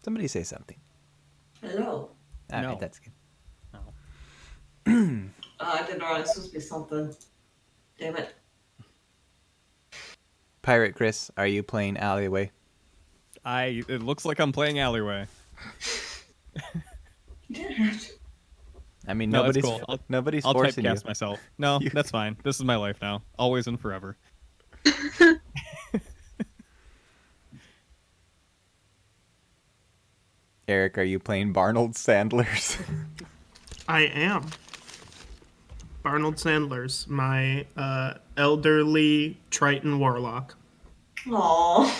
Somebody say something. Hello. All right, No. that's good. No. I didn't know it was supposed to be something. Damn it. Pirate Chris, are you playing Alleyway? It looks like I'm playing Alleyway. You didn't have to. I mean, No, that's nobody's cool. nobody's I'll forcing you. typecast myself. No, You- that's fine. This is my life now. Always and forever. Eric, are you playing Barnold Sandler's? I am. Arnold Sandler's my elderly Triton warlock. Aww.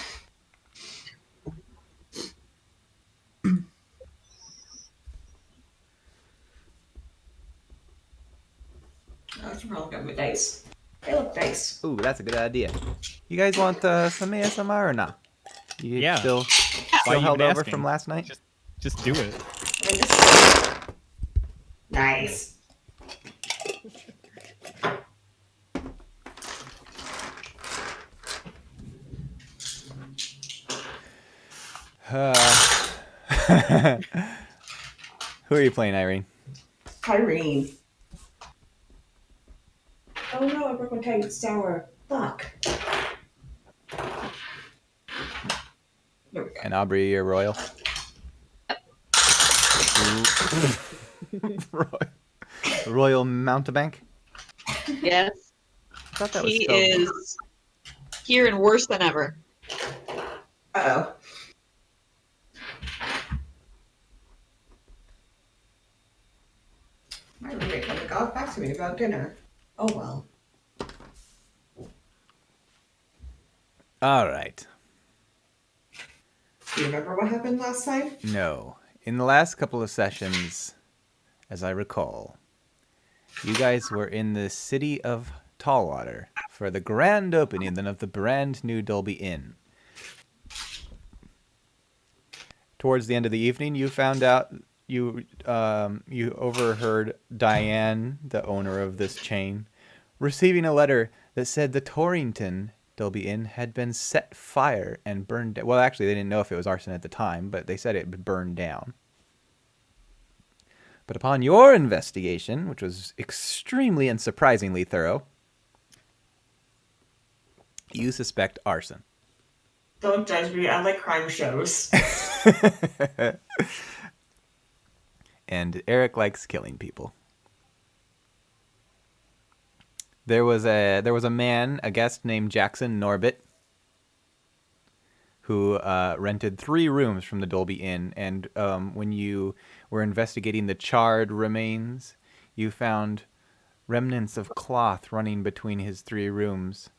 I should probably get my dice. They look nice. Ooh, that's a good idea. You guys want some ASMR or not? You Yeah. still Why you held even over asking? from last night? Just do it. I mean, this- Nice. Who are you playing, Irene? Irene. Oh no, I broke my tank sour. Fuck. There we go. And Aubrey, you're Royal. Royal Mountebank? Yes, I thought that was he spelled. is here and worse than ever. Uh-oh. My roommate never got back to me about dinner. Oh well. All right. Do you remember what happened last time? No. In the last couple of sessions, as I recall, you guys were in the city of Tallwater for the grand opening of the brand new Dolby Inn. Towards the end of the evening, you found out you overheard Diane, the owner of this chain, receiving a letter that said the Torrington Dolby Inn had been set fire and burned down. Well, actually, they didn't know if it was arson at the time, but they said it had burned down. But upon your investigation, which was extremely and surprisingly thorough, you suspect arson. Don't judge me. I like crime shows. And Eric likes killing people. There was a man, a guest named Jackson Norbit, who rented 3 rooms from the Dolby Inn. And when you were investigating the charred remains, you found remnants of cloth running between his 3 rooms.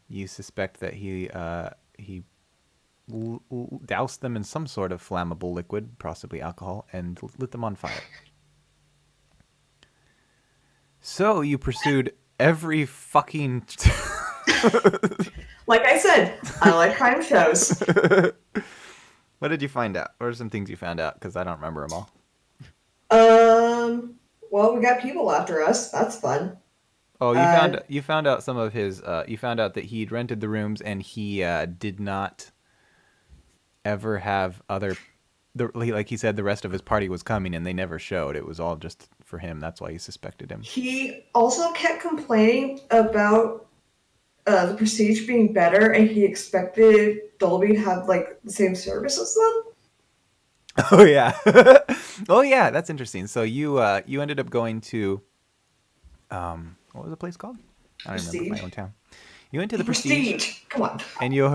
You suspect that he doused them in some sort of flammable liquid, possibly alcohol, and lit them on fire. So you pursued every fucking... Like I said, I like crime shows. What did you find out? What are some things you found out? Because I don't remember them all. Well, we got people after us. That's fun. Oh, you found out some of his. You found out that he'd rented the rooms and he did not ever have other. Like he said, the rest of his party was coming and they never showed. It was all just for him. That's why you suspected him. He also kept complaining about the Prestige being better, and he expected Dolby to have like the same service as them. Oh yeah, oh yeah. That's interesting. So you ended up going to, what was the place called? I don't remember my own town. You went to the Prestige. Come on. And you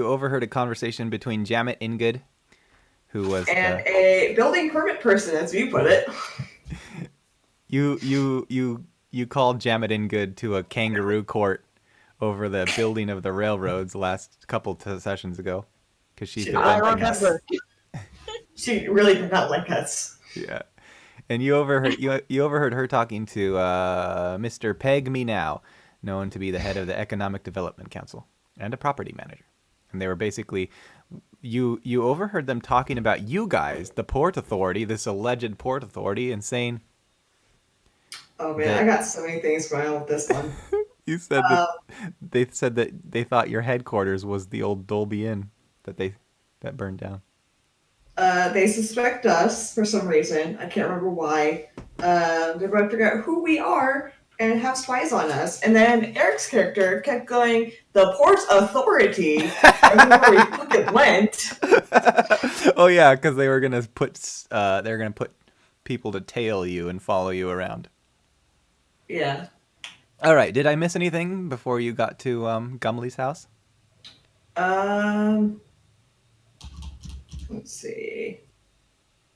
overheard a conversation between Jamet Ingood, who was and a building permit person, as you put it. You called Jamet Ingood to a kangaroo court over the building of the railroads last couple sessions ago, because she's I defending us. remember. She really did not like us. Yeah, and you overheard her talking to Mr. Peg Me Now, known to be the head of the Economic Development Council and a property manager. And they were basically, you overheard them talking about you guys, the Port Authority, this alleged Port Authority, and saying... Oh man, I got so many things going on with this one. You said that they thought your headquarters was the old Dolby Inn that they that burned down? They suspect us for some reason. I can't remember why. They're going to figure out who we are and have spies on us. And then Eric's character kept going, the Port Authority, everywhere we fucking went. Oh yeah, because they were gonna put people to tail you and follow you around. Yeah. All right. Did I miss anything before you got to Gumley's house? Let's see.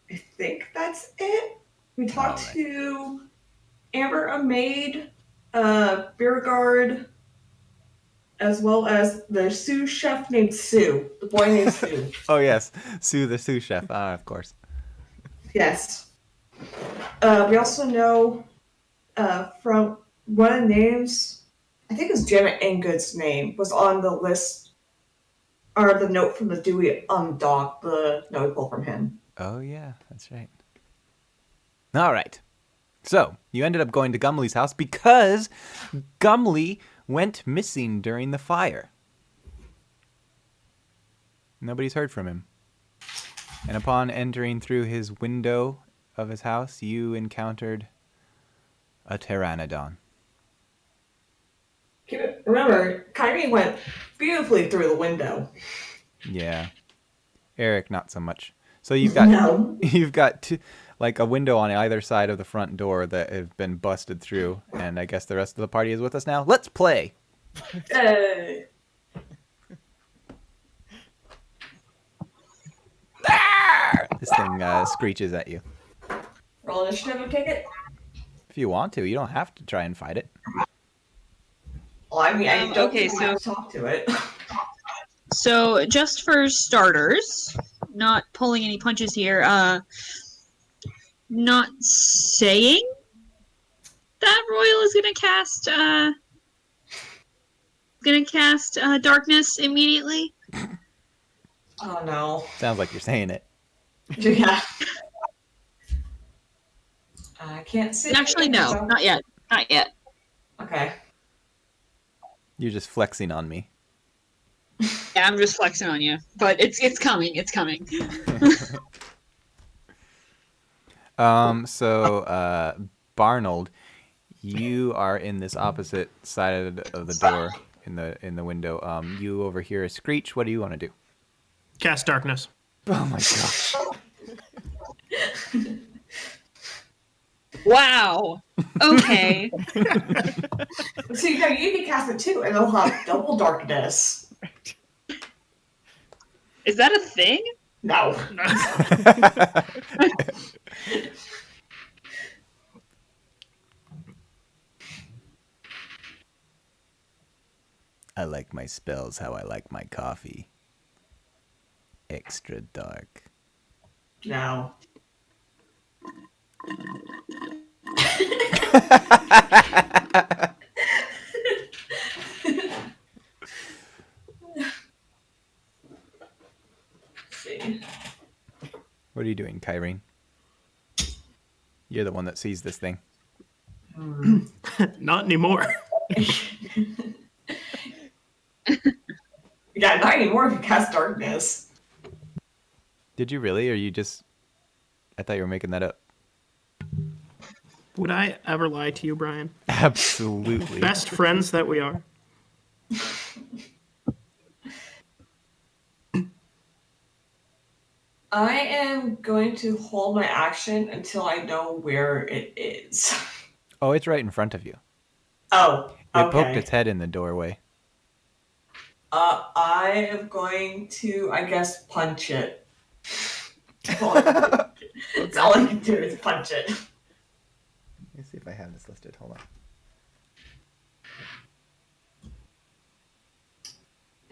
I think that's it. We talked Alright. to Amber, a maid, Beauregard, as well as the sous chef named Sue. The boy named Sue. Oh yes, Sue the sous chef. Ah, of course. Yes. We also know from one of the names, I think it's Janet Angood's name, was on the list, or the note from the Dewey on the dock, the note we pulled from him. Oh yeah, that's right. All right. So you ended up going to Gumley's house because Gumley went missing during the fire. Nobody's heard from him. And upon entering through his window of his house, you encountered a pteranodon. Remember, Kyrie went beautifully through the window. Yeah. Eric, not so much. So you've got No. you've got two, like a window on either side of the front door that have been busted through, and I guess the rest of the party is with us now. Let's play. Hey. This thing screeches at you. Roll initiative and take it. If you want to, you don't have to try and fight it. Well, I mean, I don't okay, think we have to talk to it. So, just for starters, not pulling any punches here, not saying that Royal is gonna cast darkness immediately. Oh no. Sounds like you're saying it. Yeah. I can't see. Actually, no, not yet. Not yet. Okay. You're just flexing on me. Yeah, I'm just flexing on you, but it's coming. It's coming. So Barnold, you are in this opposite side of the door in the window. You overhear a screech. What do you want to do? Cast darkness. Oh my gosh. Wow. Okay. So you can cast it too, and they'll have double darkness. Is that a thing? No. I like my spells how I like my coffee. Extra dark. No. See. What are you doing, Kyrene? You're the one that sees this thing. Not anymore. Yeah, not anymore if you cast darkness. Did you really, or you just... I thought you were making that up. Would I ever lie to you, Brian? Absolutely. Best friends that we are. I am going to hold my action until I know where it is. Oh, it's right in front of you. Oh, It okay. poked its head in the doorway. I am going to, I guess, punch it. That's all I can do is punch it. Let me see if I have this listed. Hold on.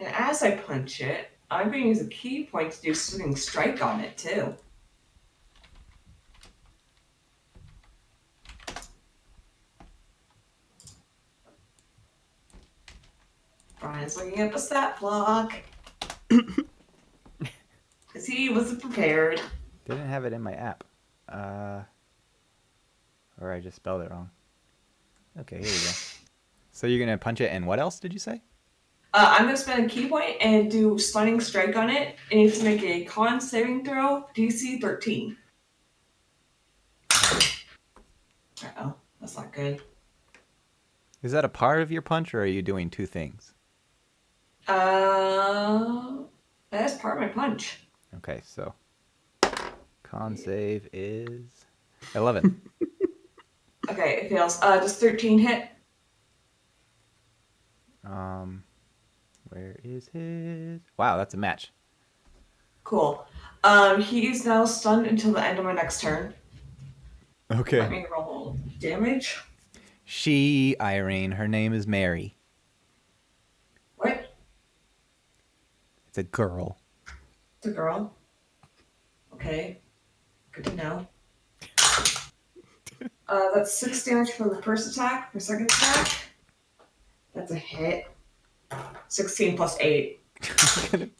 And as I punch it, I'm going to use a key point to do swinging strike on it too. Brian's looking at the stat block. Because he wasn't prepared. Didn't have it in my app. Or I just spelled it wrong. Okay, here we go. So you're going to punch it, and what else did you say? I'm going to spend a key point and do Stunning Strike on it. It needs to make a con saving throw, DC 13. Uh-oh, that's not good. Is that a part of your punch, or are you doing two things? That is part of my punch. Okay, so con save is 11. Okay, it fails. Does 13 hit? Where is his? Wow, that's a match. Cool. He is now stunned until the end of my next turn. Let Okay. me roll damage. She, Irene, her name is Mary. What? It's a girl. It's a girl. Okay. Good to know. That's 6 damage for the first attack. For second attack, that's a hit. 16 plus 8. And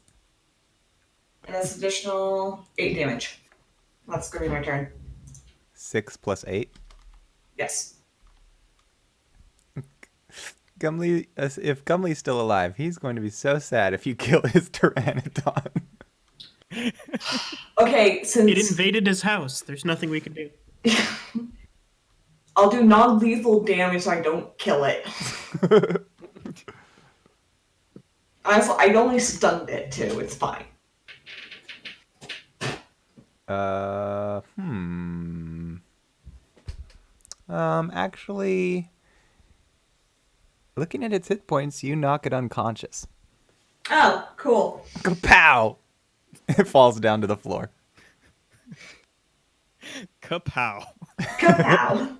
that's additional 8 damage. That's going to be my turn. 6 plus 8. Yes. Gumley, if Gumley's still alive, he's going to be so sad if you kill his Pteranodon. Okay, since It invaded his house. There's nothing we can do. I'll do non-lethal damage so I don't kill it. I only stunned it too. It's fine. Actually, looking at its hit points, you knock it unconscious. Oh, cool. Kapow! It falls down to the floor. Kapow. Kapow.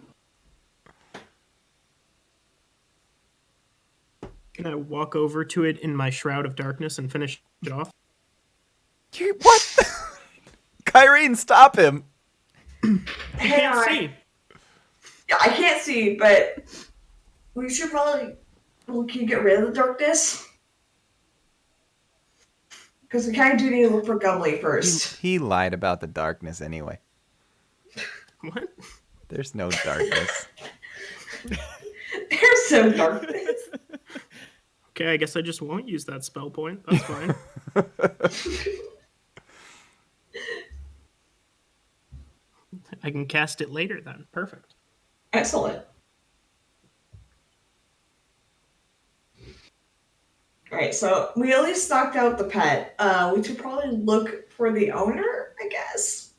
Can I walk over to it in my shroud of darkness and finish it off? What? Kyrene, stop him! I can't see. Yeah, I can't see, but we should probably. Well, can you get rid of the darkness? Because we kind of do need to look for Gumley first. He lied about the darkness anyway. What? There's no darkness. There's some darkness. Okay, I guess I just won't use that spell point. That's fine. I can cast it later then. Perfect. Excellent. Alright, so we at least knocked out the pet. We should probably look for the owner, I guess.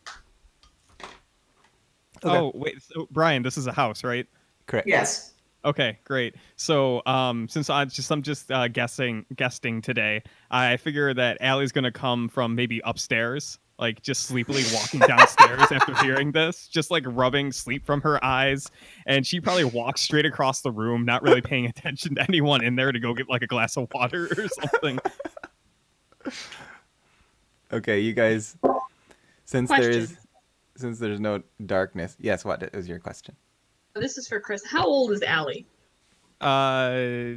Okay. Oh, wait. So, Brian, this is a house, right? Correct. Yes. Okay, great. So, since I'm just guessing today, I figure that Allie's gonna come from maybe upstairs, like just sleepily walking downstairs after hearing this, just like rubbing sleep from her eyes, and she probably walks straight across the room, not really paying attention to anyone in there, to go get like a glass of water or something. Okay, you guys. Since Question. there's no darkness. Yes. What is your question? This is for Chris. How old is Allie?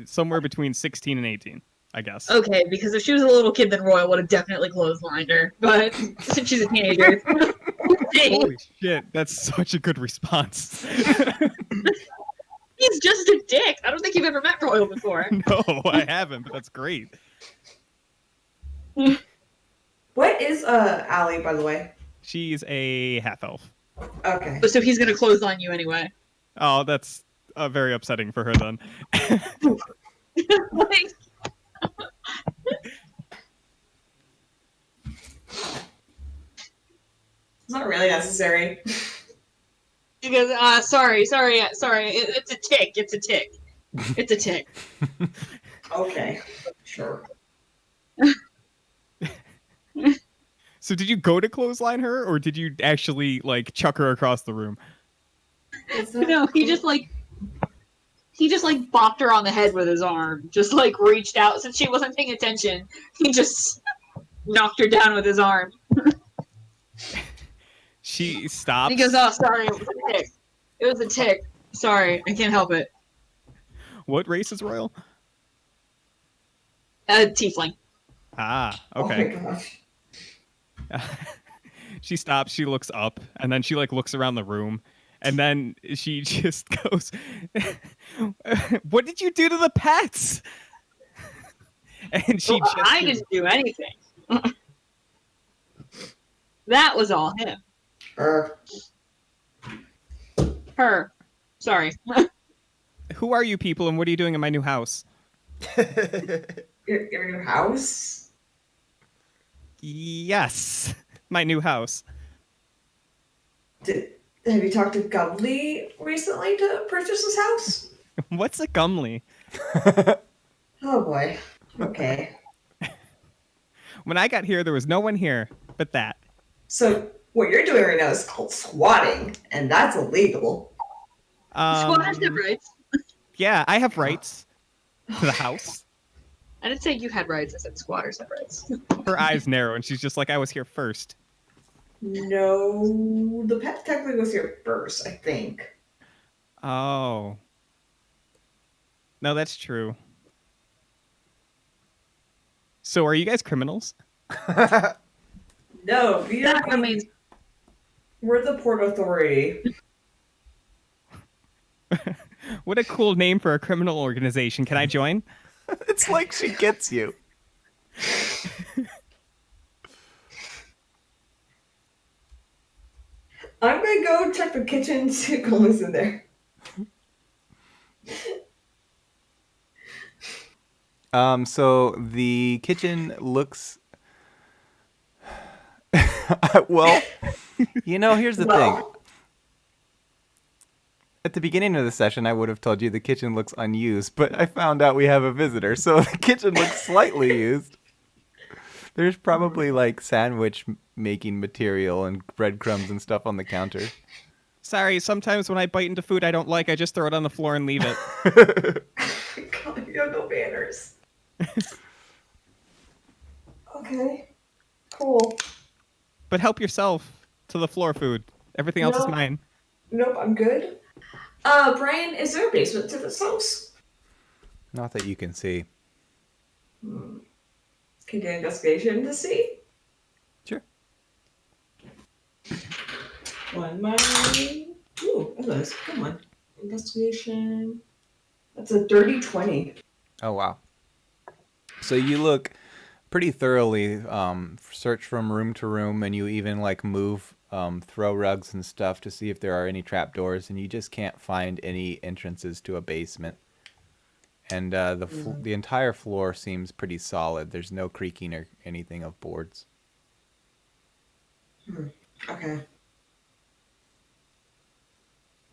Somewhere between 16 and 18, I guess. Okay, because if she was a little kid, then Royal would have definitely clotheslined her. But since she's a teenager, Holy shit, that's such a good response. he's just a dick. I don't think you've ever met Royal before. No, I haven't, but that's great. What is Allie, by the way? She's a half elf. Okay. So he's gonna clothesline you anyway. Oh, that's very upsetting for her then. Like, It's not really necessary. he goes, sorry. It's a tick. It's a tick. It's a tick. Okay. Sure. So did you go to clothesline her, or did you actually like chuck her across the room? No, he just bopped her on the head with his arm. Just like reached out since she wasn't paying attention. He just knocked her down with his arm. She stops. He goes, "Oh, sorry, it was a tick. It was a tick. Sorry, I can't help it." What race is Royal? Tiefling. Ah, Oh okay. my gosh. She stops, she looks up, and then she like looks around the room, and then she just goes, "What did you do to the pets?" And she Well, I gestures. didn't do anything. That was all him. Her. Sorry. Who are you people, and what are you doing in my new house? Your house? Yes, my new house. Have you talked to Gumley recently to purchase this house? What's a gumley? Oh boy. Okay. When I got here, there was no one here but that. So what you're doing right now is called squatting, and that's illegal. Squatters have rights. Yeah, I have rights to the house. I didn't say you had rights. I said squatters have rights. Her eyes narrow, and she's just like, I was here first. No, the pet technically was here first, I think. Oh. No, that's true. So are you guys criminals? No, That remains. we're the Port Authority. What a cool name for a criminal organization. Can I join? It's like she gets you. I'm gonna go check the kitchen, see if Gumley's in there. So the kitchen looks. Well, here's the thing. At the beginning of the session, I would have told you the kitchen looks unused, but I found out we have a visitor, so the kitchen looks slightly used. There's probably like sandwich making material and breadcrumbs and stuff on the counter. Sorry, sometimes when I bite into food I don't like, I just throw it on the floor and leave it. God, you have no manners. Okay, cool. But help yourself to the floor food. Everything else is No. mine. Nope, I'm good. Brian, is there a basement to this house? Not that you can see. Can you do an investigation to see? Sure. One mine. Ooh, that was come on. Investigation. That's a dirty 20. Oh, wow. So you look pretty thoroughly, search from room to room, and you even like move, throw rugs and stuff to see if there are any trapdoors, and you just can't find any entrances to a basement. And the entire floor seems pretty solid. There's no creaking or anything of boards. Okay.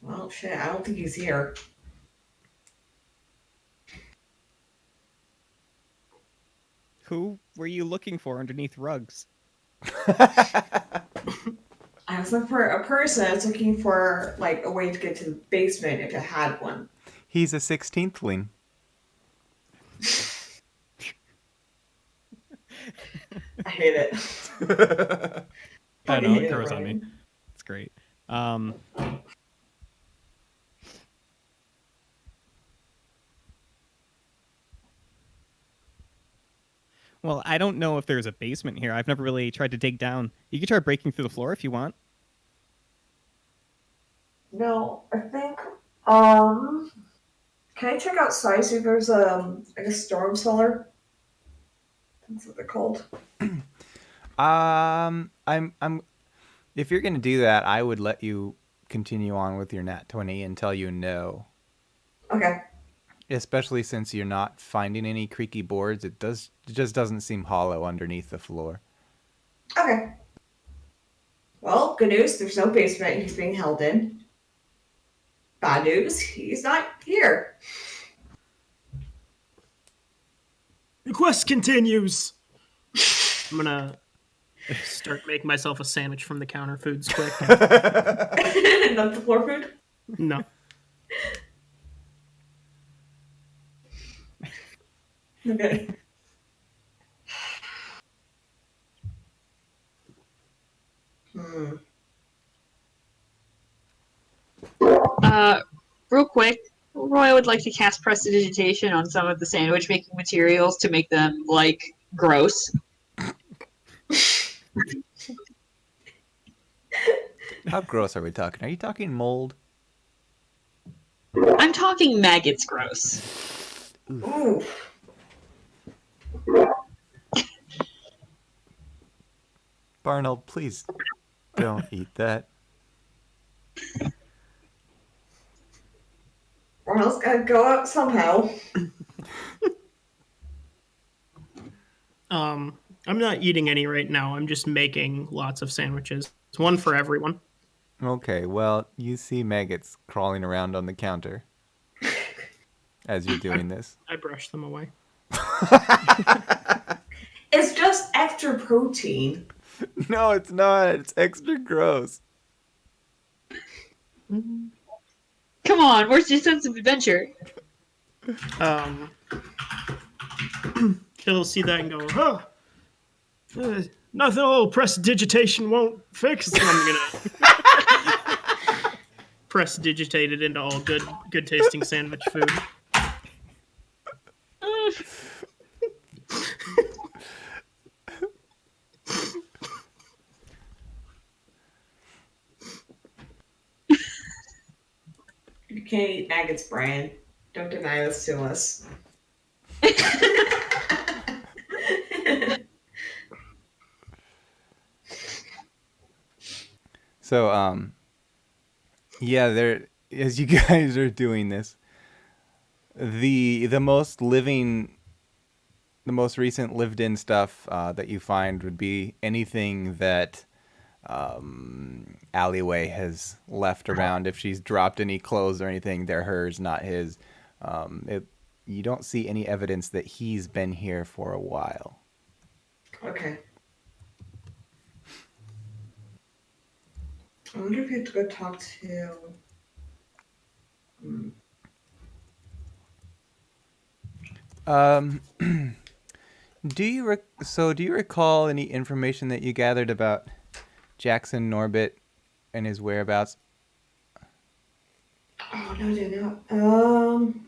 Well, shit, I don't think he's here. Who were you looking for underneath rugs? I was looking for a person. I was looking for like a way to get to the basement if it had one. He's a 16thling. I hate it. I know, hate it it, grows on me. Ryan. It's great. Well, I don't know if there's a basement here. I've never really tried to dig down. You can try breaking through the floor if you want. No, I think. Can I check outside see if there's like a storm cellar? That's what they're called. I'm if you're gonna do that, I would let you continue on with your nat 20 until you know. Okay. Especially since you're not finding any creaky boards, it just doesn't seem hollow underneath the floor. Okay. Well, good news. There's no basement he's being held in. Bad news. He's not here. The quest continues. I'm gonna start making myself a sandwich from the counter foods quick. Not the floor food. No. Okay. Real quick, Roy would like to cast prestidigitation on some of the sandwich making materials to make them like gross. How gross are we talking? Are you talking mold? I'm talking maggots gross. Ooh. Barnold, please don't eat that. Arnold's gotta go out somehow. I'm not eating any right now. I'm just making lots of sandwiches. It's one for everyone. Okay, well, you see maggots crawling around on the counter as you're doing this. I brush them away. It's just extra protein. No, it's not. It's extra gross. Come on, where's your sense of adventure? He'll see that and go, huh? Nothing a little prestidigitation won't fix. So I'm gonna prestidigitate it into all good tasting sandwich food. You can't eat maggots, Brian. Don't deny this to us. So, yeah, there as you guys are doing this, the most recent lived-in stuff that you find would be anything that Alleyway has left around. If she's dropped any clothes or anything, they're hers, not his. You don't see any evidence that he's been here for a while. Okay. I wonder if you have to go talk to. Do you recall any information that you gathered about Jackson Norbit and his whereabouts? Oh no, I did not. I'm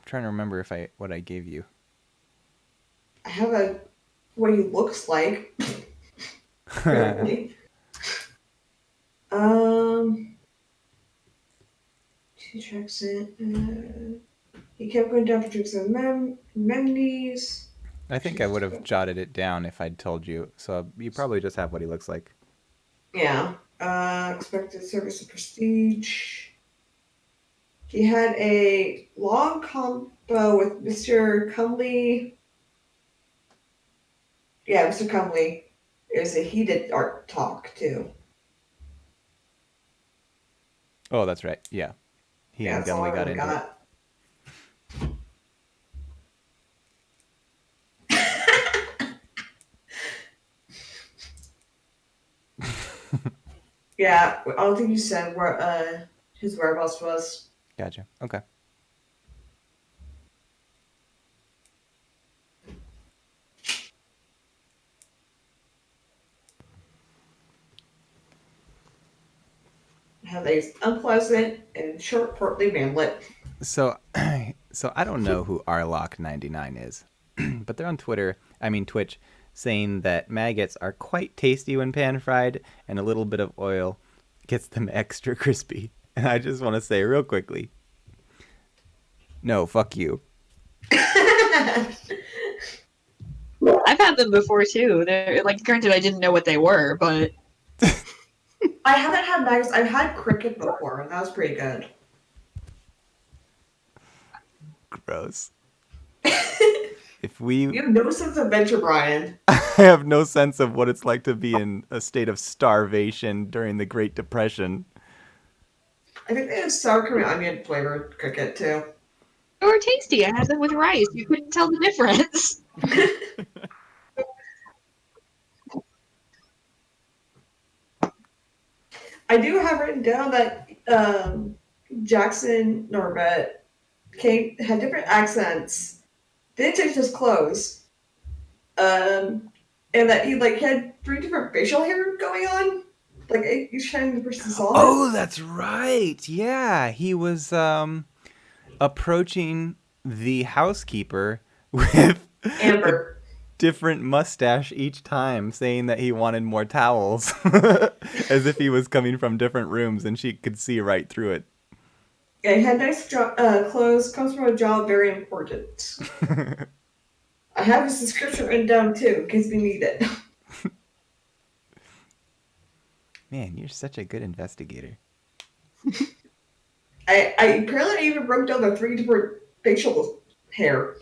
trying to remember what I gave you. I have what he looks like. Apparently. Two checks in. He kept going down for drinks and amenities. I think I would have jotted it down if I'd told you. So you probably just have what he looks like. Yeah. Expected service and prestige. He had a long combo with Mr. Cumley. Yeah, Mr. Cumley. It was a heated art talk, too. Oh, that's right. Yeah. He and That's all I Gumley got really into it. got. Yeah, I don't think you said where his whereabouts was. Gotcha. Okay. How they unpleasant and short, portly manlet. So I don't know who Arlock99 is, but they're on Twitch, saying that maggots are quite tasty when pan-fried, and a little bit of oil gets them extra crispy. And I just want to say real quickly, no, fuck you. I've had them before too. They're like, granted, I didn't know what they were, but I haven't had maggots. I've had cricket before, and that was pretty good. Gross. You have no sense of adventure, Brian. I have no sense of what it's like to be in a state of starvation during the Great Depression. I think they have sour cream and onion flavored cricket, too. they were tasty. I had them with rice. You couldn't tell the difference. I do have written down that Jackson Norbert had different accents. Didn't change his clothes. And that he had 3 different facial hair going on. Like each time the person saw it. Oh, that's right. Yeah, he was approaching the housekeeper with Amber. a different mustache each time, saying that he wanted more towels, as if he was coming from different rooms and she could see right through it. Yeah, he had nice clothes, comes from a job very important. I have his description written down too, in case we need it. Man, you're such a good investigator. I apparently even broke down the 3 different facial hair.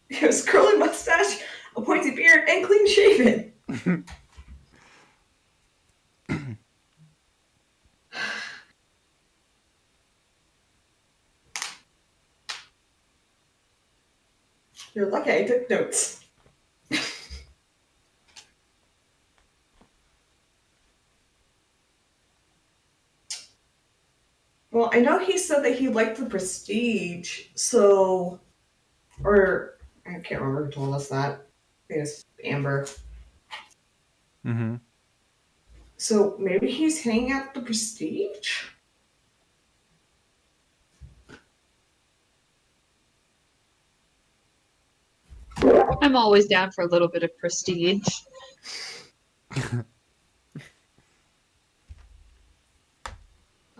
It was curly mustache, a pointy beard, and clean shaven. You're lucky I took notes. Well, I know he said that he liked the prestige, so. Or, I can't remember who told us that. I think it's Amber. Mm-hmm. So maybe he's hanging out the prestige? I'm always down for a little bit of prestige.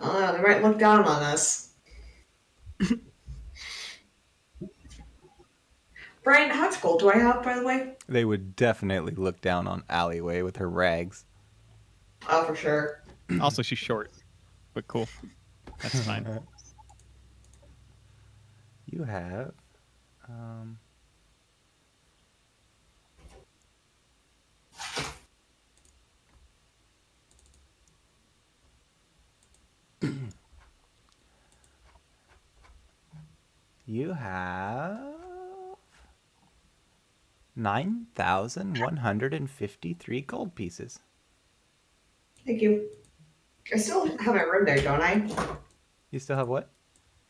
I don't know, they might look down on us. Brian, how much gold do I have, by the way? They would definitely look down on Alleyway with her rags. Oh, for sure. Also, she's short, but cool. That's fine. You have. You have 9,153 gold pieces. Thank you. I still have my room there, don't I? You still have what?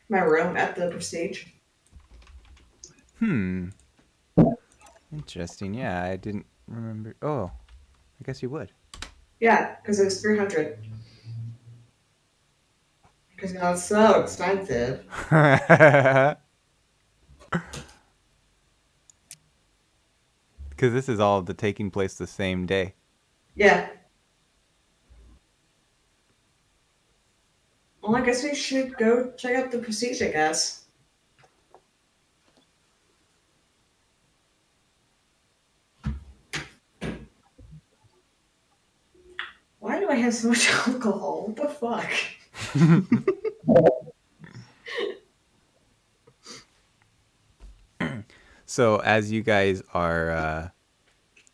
My room at the prestige. Interesting. Yeah, I didn't remember. Oh, I guess you would. Yeah, because it was 300. Because now it's so expensive. Because this is all taking place the same day. Yeah. Well, I guess we should go check out the prestige, I guess. Why do I have so much alcohol? What the fuck? So as you guys are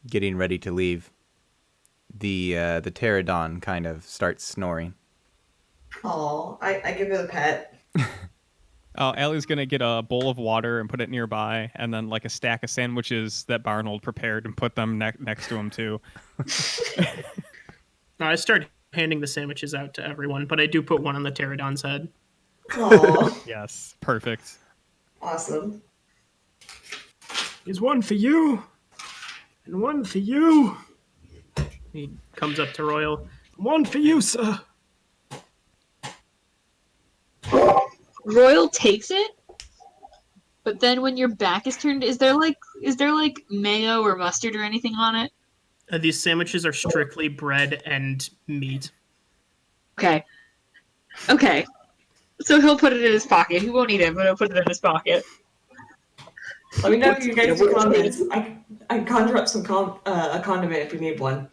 getting ready to leave, the pterodon kind of starts snoring. Oh, I give it a pet. Oh, Allie's gonna get a bowl of water and put it nearby, and then like a stack of sandwiches that Barnold prepared and put them next to him too. No, I start handing the sandwiches out to everyone, but I do put one on the pterodon's head. Oh, Yes, perfect. awesome. Here's one for you, and one for you. He comes up to Royal. One for you, sir. Royal takes it, but then when your back is turned, is there like mayo or mustard or anything on it? These sandwiches are strictly bread and meat. Okay. Okay. So he'll put it in his pocket. He won't eat it, but he'll put it in his pocket. Let me know if you guys do comments. I conjure up some a condiment if you need one.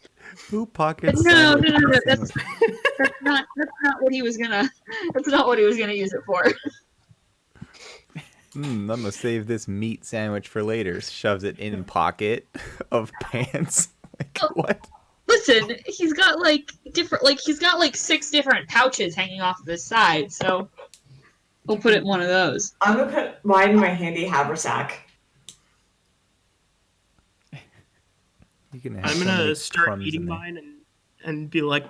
Who pockets? No. sandwich? That's not what he was gonna. That's not what he was gonna use it for. I'm gonna save this meat sandwich for later. Shoves it in pocket of pants. Like what? Listen, he's got like 6 different pouches hanging off of his side, so we'll put it in one of those. I'm gonna put mine in my handy haversack. You can have I'm so gonna many start crumbs eating in there. mine and be like,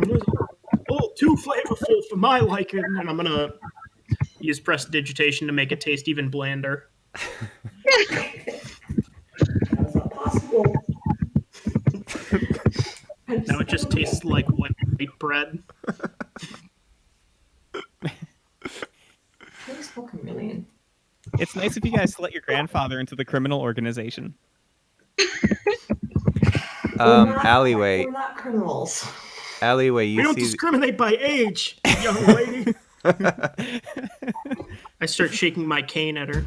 this is a little too flavorful for my liking, and I'm gonna use prestidigitation to make it taste even blander. That's not possible. Now it just tastes like white bread. What is fucking million? It's nice if you guys let your grandfather into the criminal organization. Alleyway. We're not criminals. Alleyway, We you don't see. discriminate by age, young lady. I start shaking my cane at her.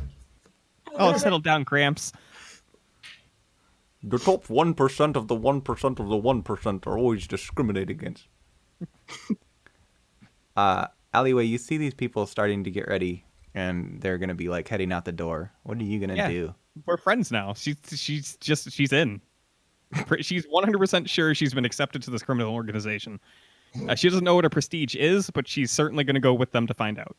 Oh, settle down, Gramps. The top 1% of the 1% of the 1% are always discriminated against. Alleyway, you see these people starting to get ready, and they're gonna be like heading out the door. What are you gonna do? We're friends now. She's in. She's 100% sure she's been accepted to this criminal organization. She doesn't know what a prestige is, but she's certainly going to go with them to find out.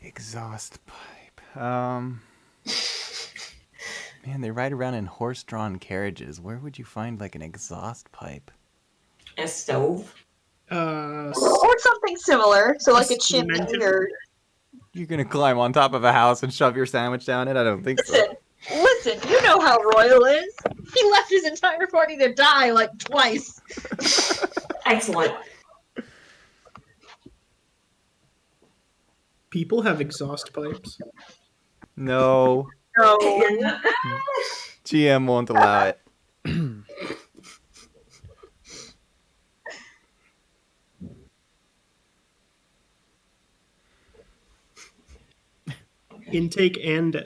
Exhaust pipe. Man, they ride around in horse-drawn carriages. Where would you find like an exhaust pipe? A stove. Or something similar. So like a chimney mentioned- or... You're gonna climb on top of a house and shove your sandwich down it? I don't think so. Listen, you know how Royal is. He left his entire party to die like twice. Excellent. People have exhaust pipes. No, No. GM won't allow it. Intake and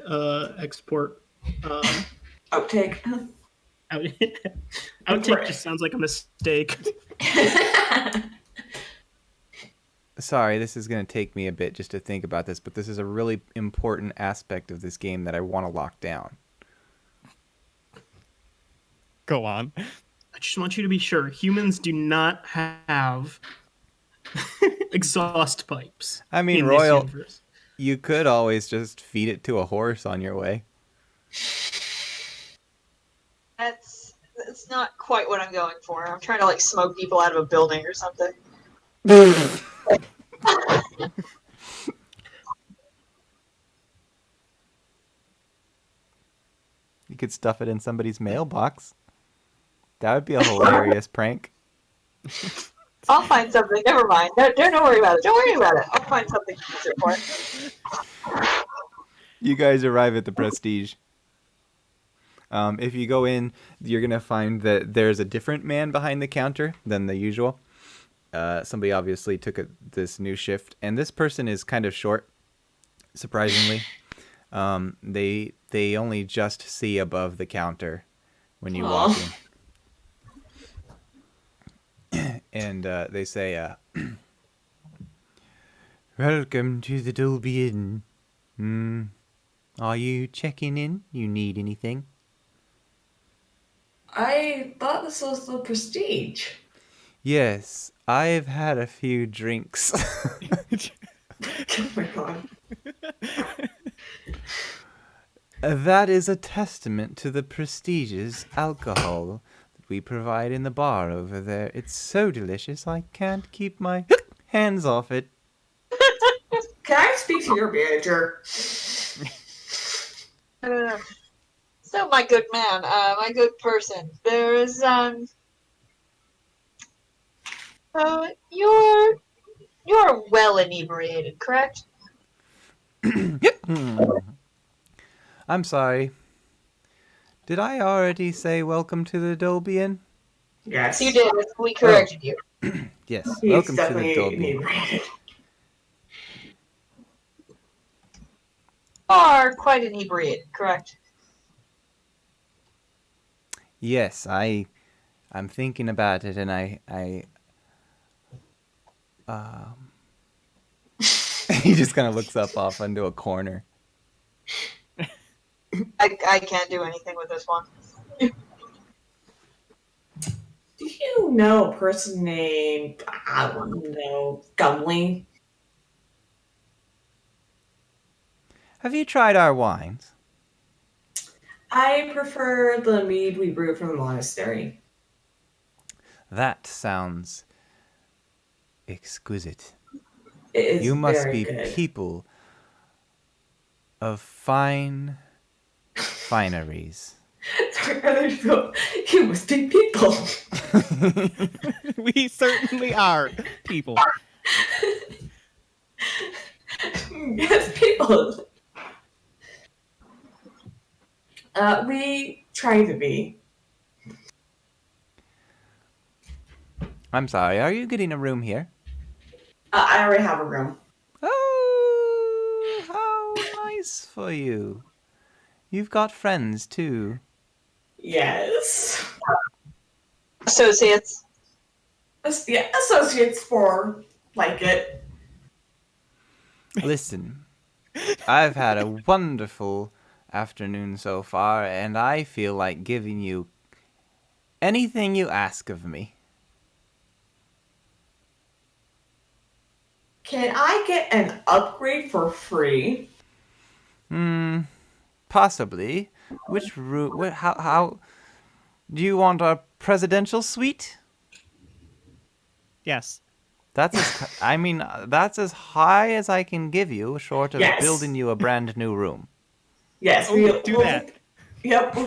export. Outtake. Outtake just sounds like a mistake. Sorry, this is going to take me a bit just to think about this, but this is a really important aspect of this game that I want to lock down. Go on. I just want you to be sure humans do not have exhaust pipes. I mean, in this Royal, universe. you could always just feed it to a horse on your way. That's not quite what I'm going for. I'm trying to like smoke people out of a building or something. You could stuff it in somebody's mailbox. That would be a hilarious prank. I'll find something. Never mind. No, don't worry about it. Don't worry about it. I'll find something to use it for. You guys arrive at the Prestige. If you go in, you're going to find that there's a different man behind the counter than the usual. Somebody obviously took this new shift, and this person is kind of short, surprisingly. They only just see above the counter when you walk in. And they say, "Welcome to the Dolby Inn. Are you checking in? You need anything?" I thought this was the Prestige. Yes, I've had a few drinks. Oh my god. That is a testament to the Prestige's alcohol that we provide in the bar over there. It's so delicious, I can't keep my hands off it. Can I speak to your manager? So, my good man, my good person, there is, you're well inebriated, correct? I'm sorry. Did I already say welcome to the Dolby Inn? Yes. You did. We corrected you. Yes, He's welcome to the definitely Dolby Inn. inebriated. Are quite inebriated, correct? Yes, I'm thinking about it, and he just kind of looks up off into a corner. I can't do anything with this one. Do you know a person named, I don't know, Gumley? Have you tried our wines? I prefer the mead we brew from the monastery. That sounds exquisite. It is You must very be good. people of fine fineries. Sorry, you must be people. We certainly are people. Yes, people. We try to be. I'm sorry, are you getting a room here? I already have a room. Oh, nice for you. You've got friends, too. Yes. Associates. Yeah, associates for like it. Listen, I've had a wonderful afternoon so far, and I feel like giving you anything you ask of me. Can I get an upgrade for free? Possibly. Which room? How? Do you want a presidential suite? Yes. That's as high as I can give you, short of Yes. building you a brand new room. Yes, Oh, do that. Yep.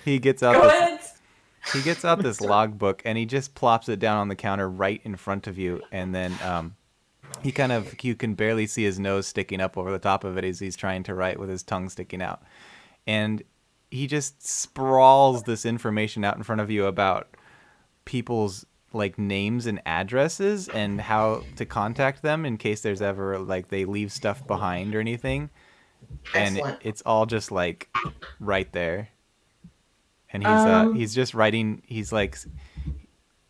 He gets out Go this. ahead. He gets out this logbook and he just plops it down on the counter right in front of you, and then you can barely see his nose sticking up over the top of it as he's trying to write with his tongue sticking out, and he just sprawls this information out in front of you about people's like names and addresses and how to contact them in case there's ever like they leave stuff behind or anything. And Excellent. it's all just like right there. And he's just writing. He's like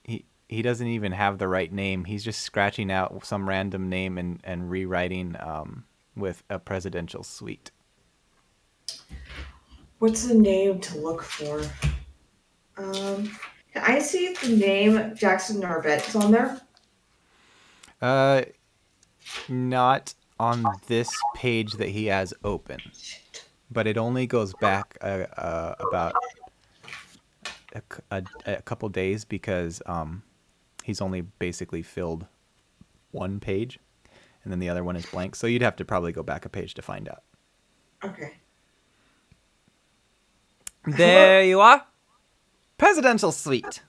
he doesn't even have the right name. He's just scratching out some random name and rewriting with a presidential suite. What's the name to look for? Can I see the name Jackson Norbert is on there? Not on this page that he has open, but it only goes back about a couple days because he's only basically filled one page, and then the other one is blank. So you'd have to probably go back a page to find out. Okay. There you are. Presidential suite.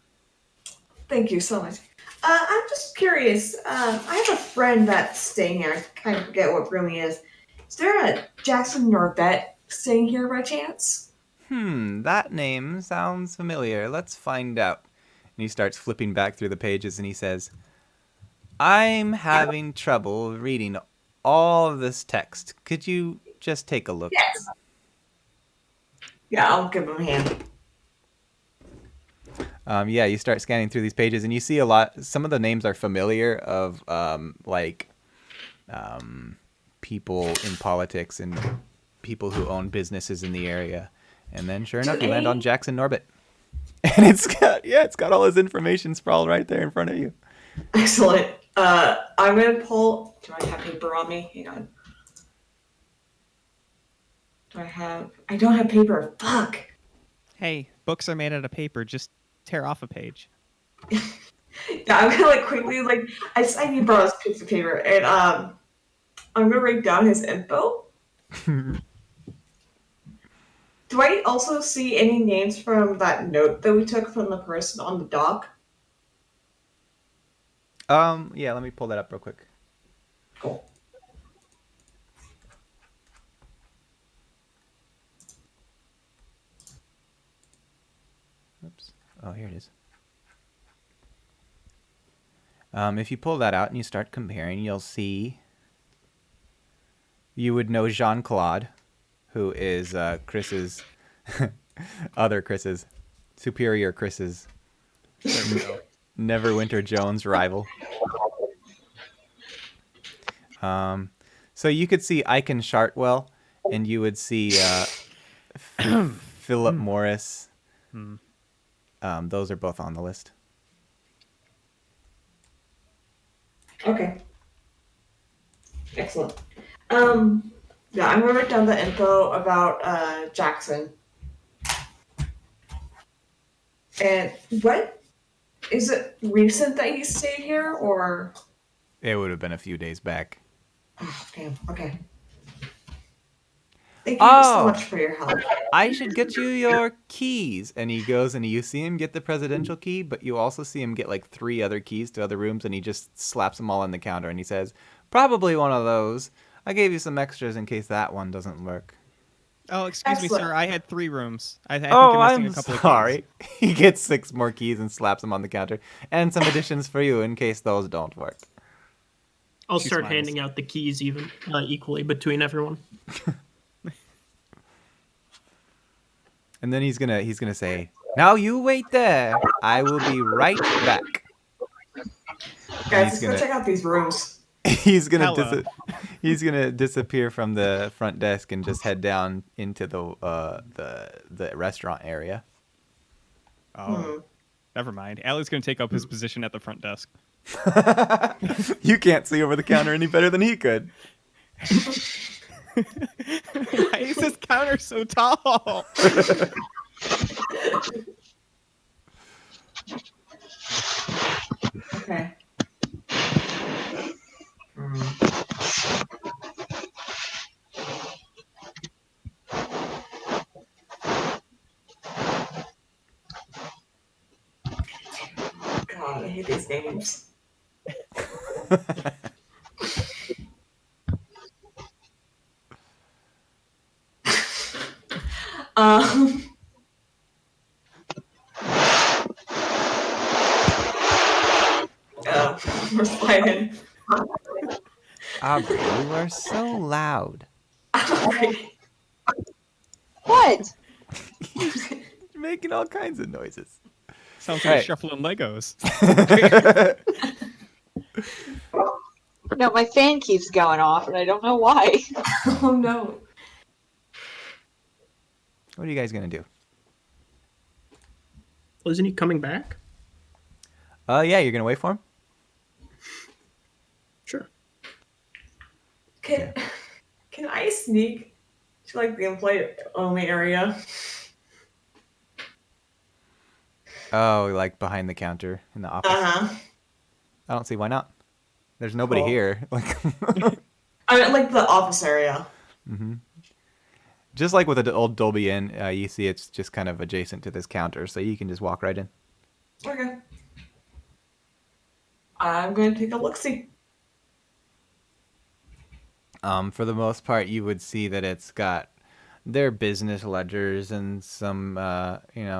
Thank you so much. I'm just curious. I have a friend that's staying here. I kind of forget what room he is. Is there a Jackson Norbert staying here by chance? That name sounds familiar. Let's find out. And he starts flipping back through the pages and he says, I'm having trouble reading all of this text. Could you just take a look? Yes. Yeah, I'll give him a hand. Yeah, you start scanning through these pages and you see a lot. Some of the names are familiar of people in politics and people who own businesses in the area. And then sure enough, you land on Jackson Norbert. And it's got all his information sprawled right there in front of you. Excellent. I'm gonna pull. Do I have paper on me? Hang on. I don't have paper. Fuck. Hey, books are made out of paper. Just tear off a page. Yeah, I'm gonna like quickly I need to borrow this piece of paper and I'm gonna write down his info. Do I also see any names from that note that we took from the person on the dock? Yeah, let me pull that up real quick. Cool. Oops. Oh, here it is. If you pull that out and you start comparing, you'll see you would know Jean-Claude, who is Chris's other Chris's superior Chris's Neverwinter Jones rival. So you could see Icon Shartwell, and you would see Philip Morris. Those are both on the list. Okay. Excellent. Yeah, I'm gonna write down the info about Jackson. And what is it recent that he stayed here or It would have been a few days back. oh damn, okay. Thank you so much for your help. I should get you your keys. And he goes and you see him get the presidential key, but you also see him get like 3 other keys to other rooms, and he just slaps them all on the counter and he says, probably one of those. I gave you some extras in case that one doesn't work. Oh, excuse me, Excellent. sir. I had 3 rooms. I think Oh, you're missing I'm a couple sorry. of keys. He gets 6 more keys and slaps them on the counter. And some additions for you in case those don't work. I'll She start smiles. handing out the keys equally between everyone. And then he's gonna say, "Now you wait there. I will be right back." And Guys, let's go check out these rooms. he's gonna Hello. he's gonna disappear from the front desk and just head down into the restaurant area. Oh, never mind. Allie's going to take up his position at the front desk. You can't see over the counter any better than he could. Why is this counter so tall? Okay. God, I hate these names. um. We're sliding. Aubrey, you are so loud. What? You're making all kinds of noises. Sounds like Hey. shuffling Legos. No, my fan keeps going off, and I don't know why. Oh no. What are you guys gonna do? Well, isn't he coming back? Yeah, you're gonna wait for him. Sure. Can I sneak to like the employee only area? Oh, like behind the counter in the office. Uh-huh. I don't see why not. There's nobody Cool. here. Like, I mean, like the office area. just like with the old Dolby Inn, you see it's just kind of adjacent to this counter, so you can just walk right in. Okay. I'm going to take a look-see. For the most part, you would see that it's got their business ledgers and some,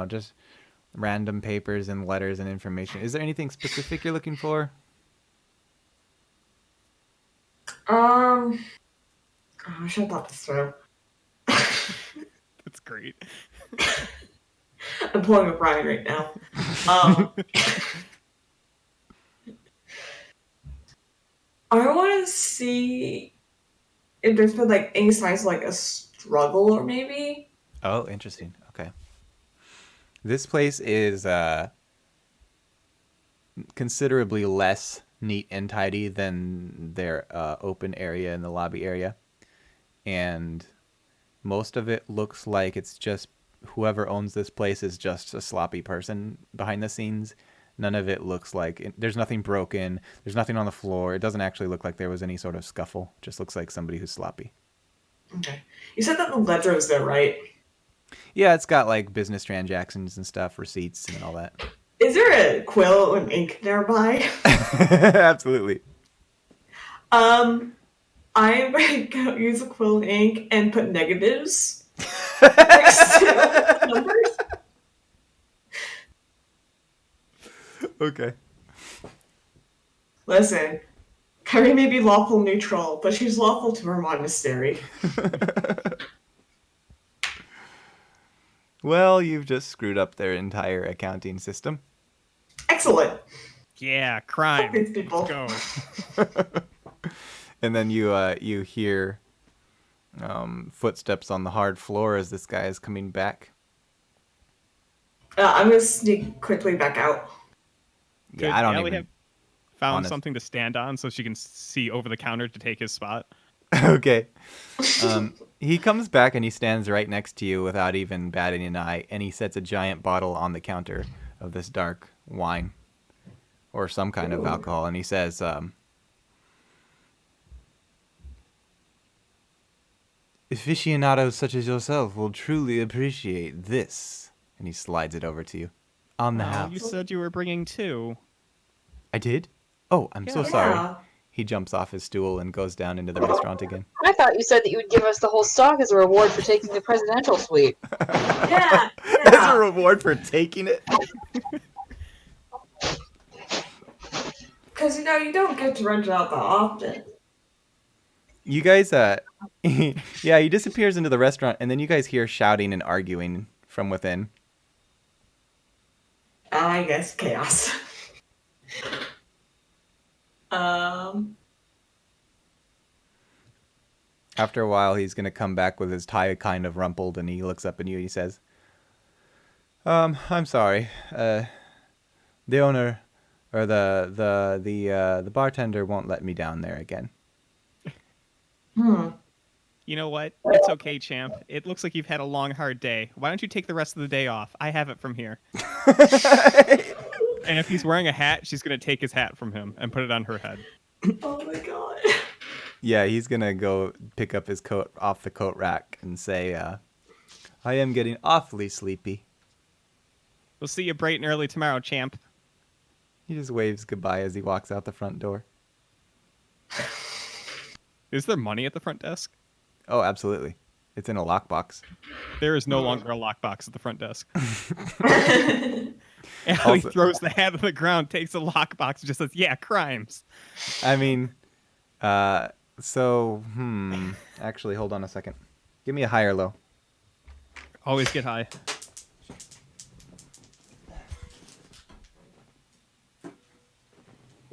just random papers and letters and information. Is there anything specific you're looking for? Oh, I should have thought this through. That's great. I'm pulling a Brian right now. Um, I want to see if there's been like any signs of like a struggle or maybe. Oh, interesting. Okay. This place is considerably less neat and tidy than their open area in the lobby area. And most of it looks like it's just whoever owns this place is just a sloppy person behind the scenes. None of it looks like there's nothing broken. There's nothing on the floor. It doesn't actually look like there was any sort of scuffle. It just looks like somebody who's sloppy. Okay. You said that the ledger is there, right? Yeah, it's got like business transactions and stuff, receipts and all that. Is there a quill and ink nearby? Absolutely. I'm going to use a quill and ink and put negatives next to numbers. Okay. Listen, Kyrie may be lawful neutral, but she's lawful to her monastery. Well, you've just screwed up their entire accounting system. Excellent. Yeah, crime. These people. Let's go. And then you hear footsteps on the hard floor as this guy is coming back. I'm going to sneak quickly back out. Could Yeah, I don't Allie even. have found honest- something to stand on so she can see over the counter to take his spot? Okay. He comes back and he stands right next to you without even batting an eye, and he sets a giant bottle on the counter of this dark wine or some kind of alcohol, and he says, "Aficionados such as yourself will truly appreciate this." And he slides it over to you. On the Oh, house. you said you were bringing two. I did? Oh, I'm so Yeah. sorry. Yeah. He jumps off his stool and goes down into the restaurant again. I thought you said that you would give us the whole stock as a reward for taking the presidential suite. Yeah. As a reward for taking it? Because, you don't get to rent it out that often. You guys, yeah, he disappears into the restaurant, and then you guys hear shouting and arguing from within. I guess chaos. After a while, he's going to come back with his tie kind of rumpled, and he looks up at you and he says, I'm sorry. The owner, or the bartender won't let me down there again. You know what? It's okay, champ. It looks like you've had a long, hard day. Why don't you take the rest of the day off? I have it from here. And if he's wearing a hat, she's going to take his hat from him and put it on her head. Oh my god. Yeah, he's going to go pick up his coat off the coat rack and say, I am getting awfully sleepy. We'll see you bright and early tomorrow, champ. He just waves goodbye as he walks out the front door. Is there money at the front desk? Oh, absolutely. It's in a lockbox. There is no longer a lockbox at the front desk. Allie throws the hat on the ground, takes the lockbox, and just says, yeah, crimes. I mean, actually, hold on a second. Give me a high or low. Always get high.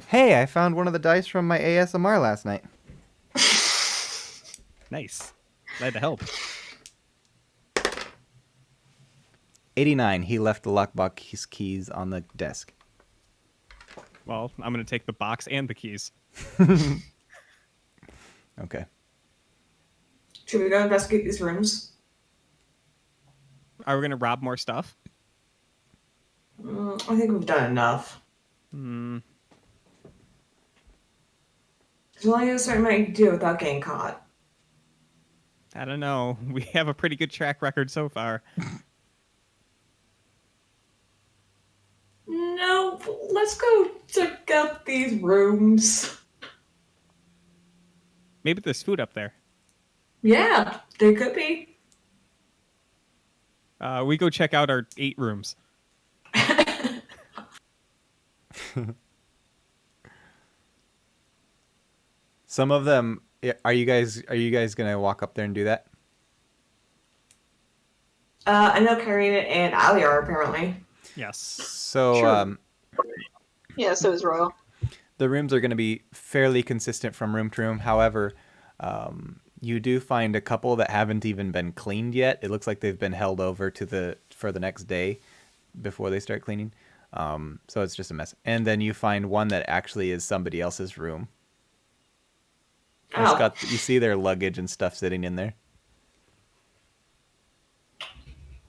Hey, I found one of the dice from my ASMR last night. Nice. Glad to help. 89. He left the lockbox keys on the desk. Well, I'm going to take the box and the keys. Okay. Should we go investigate these rooms? Are we going to rob more stuff? I think we've done enough. There's only a certain amount you can do without getting caught. I don't know. We have a pretty good track record so far. No, let's go check out these rooms. Maybe there's food up there. Yeah, there could be. We go check out our 8 rooms. Some of them. Are you guys gonna walk up there and do that? I know Karina and Ali are apparently. Yes. So Sure. Yeah, so is Royal. the rooms are going to be fairly consistent from room to room. However, you do find a couple that haven't even been cleaned yet. It looks like they've been held over for the next day before they start cleaning. So it's just a mess. And then you find one that actually is somebody else's room. Oh. You see their luggage and stuff sitting in there.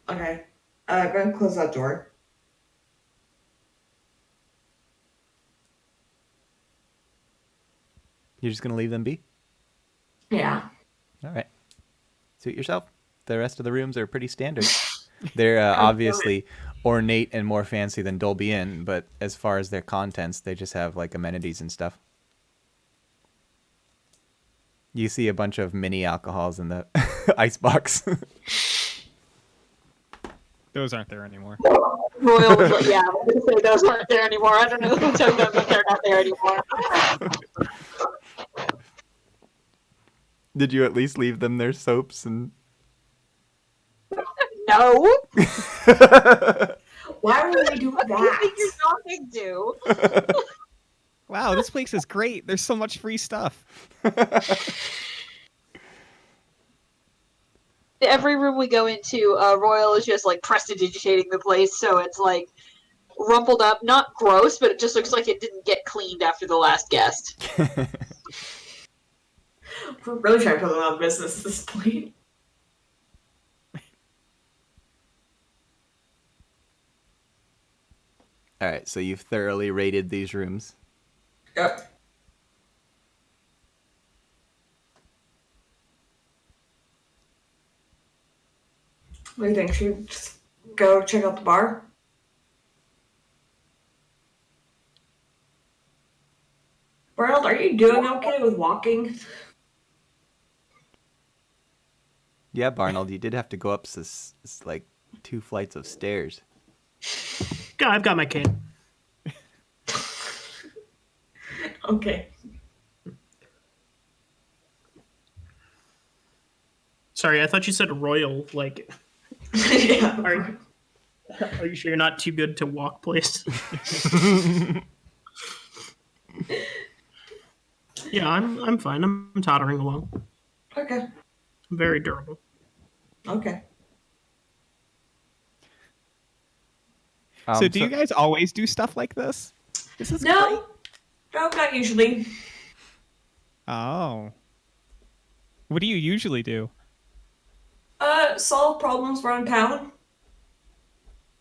Okay. Go ahead and close that door. You're just going to leave them be? Yeah. All right. Suit yourself. The rest of the rooms are pretty standard. They're obviously ornate and more fancy than Dolby Inn, but as far as their contents, they just have like amenities and stuff. You see a bunch of mini alcohols in the icebox. Those aren't there anymore. Royal was like, yeah, I'm going to say those aren't there anymore. I don't know who took them, but they're not there anymore. Did you at least leave them their soaps and... No. Why would we do What do you think that? you're talking to? Wow, this place is great. There's so much free stuff. Every room we go into, Royal is just like prestidigitating the place, so it's like rumpled up, not gross, but it just looks like it didn't get cleaned after the last guest. We're really trying to put them out of business at this point. All right, so you've thoroughly rated these rooms. Yep. What do you think? Should we just go check out the bar? Ronald, are you doing okay with walking? Yeah, Barnold, you did have to go up like 2 flights of stairs. God, I've got my cane. Okay. Sorry, I thought you said royal. Like, Yeah. are you sure you're not too good to walk, place? Yeah, I'm fine. I'm tottering along. Okay. I'm very durable. Okay. So do you guys always do stuff like this? This is great. No, not usually. Oh. What do you usually do? Solve problems around town.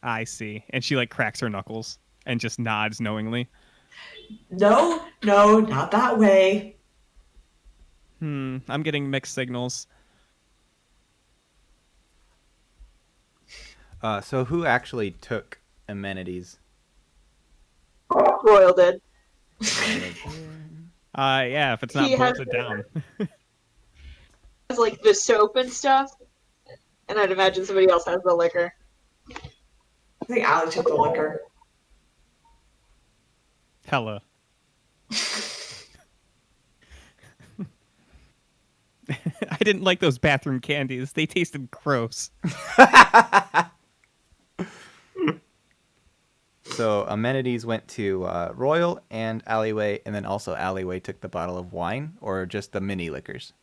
I see. And she like cracks her knuckles and just nods knowingly. No, not that way. I'm getting mixed signals. So who actually took amenities? Royal did. Yeah, if it's not He has- bolted down. It's like the soap and stuff, and I'd imagine somebody else has the liquor. I think Allie took the liquor. Hella. I didn't like those bathroom candies. They tasted gross. So amenities went to Royal and Alleyway, and then also Alleyway took the bottle of wine, or just the mini liquors.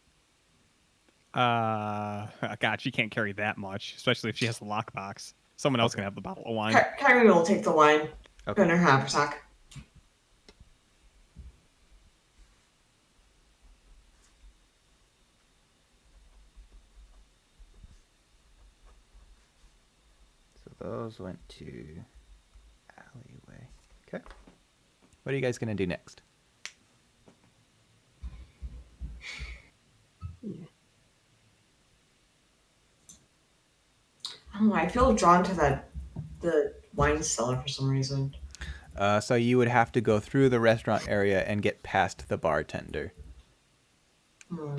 God, she can't carry that much, especially if she has the lockbox. Someone else can have the bottle of wine. Kyrie will take the wine. Okay. In her haversack. So those went to Alleyway. Okay. What are you guys gonna do next? I don't know, I feel drawn to the wine cellar for some reason. So you would have to go through the restaurant area and get past the bartender. Hmm.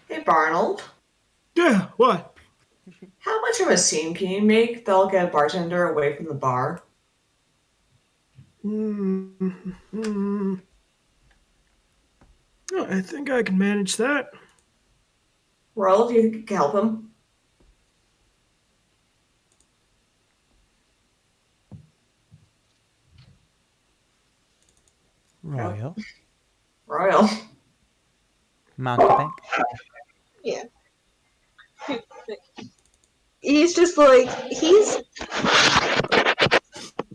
Hey, Barnold. Yeah, what? How much of a scene can you make that'll get a bartender away from the bar? Mm-hmm. Oh, I think I can manage that. Royal, do you think you can help him? Royal. Royal. Mountebank. Yeah. He's just like he's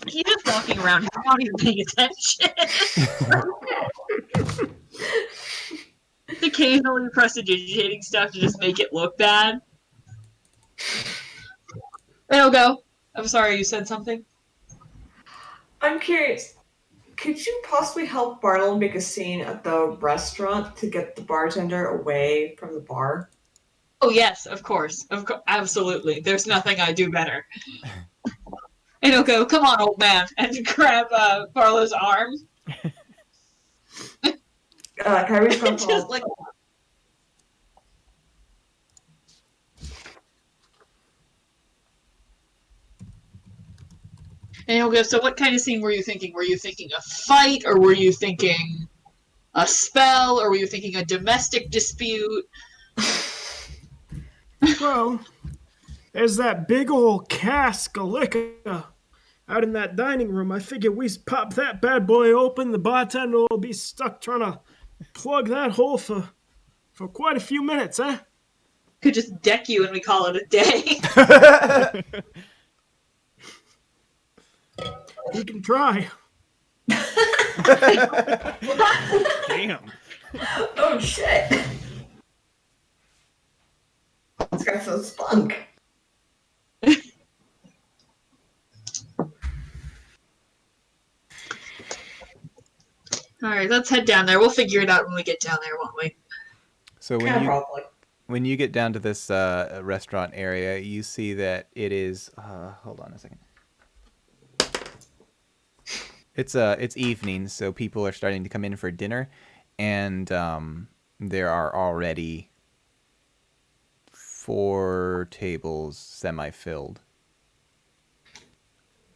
just walking around not even paying attention. Occasionally prestidigitating stuff to just make it look bad. And he'll go, I'm sorry, you said something? I'm curious. Could you possibly help Barnold make a scene at the restaurant to get the bartender away from the bar? Oh yes, of course. Absolutely. There's nothing I do better. And he'll go, come on, old man, and grab Barlow's arm. Kyrie's gonna Just follow. like and he'll go, so what kind of scene were you thinking? Were you thinking a fight, or were you thinking a spell, or were you thinking a domestic dispute? Well, there's that big old cask of liquor out in that dining room. I figure we pop that bad boy open, the bartender will be stuck trying to plug that hole for quite a few minutes, eh? Could just deck you and we call it a day. We can try. Damn. Oh shit! It's got some spunk. Alright, let's head down there. We'll figure it out when we get down there, won't we? So Yeah, probably. when you get down to this restaurant area, you see that it is. Hold on a second. It's evening, so people are starting to come in for dinner, and there are already 4 tables semi-filled.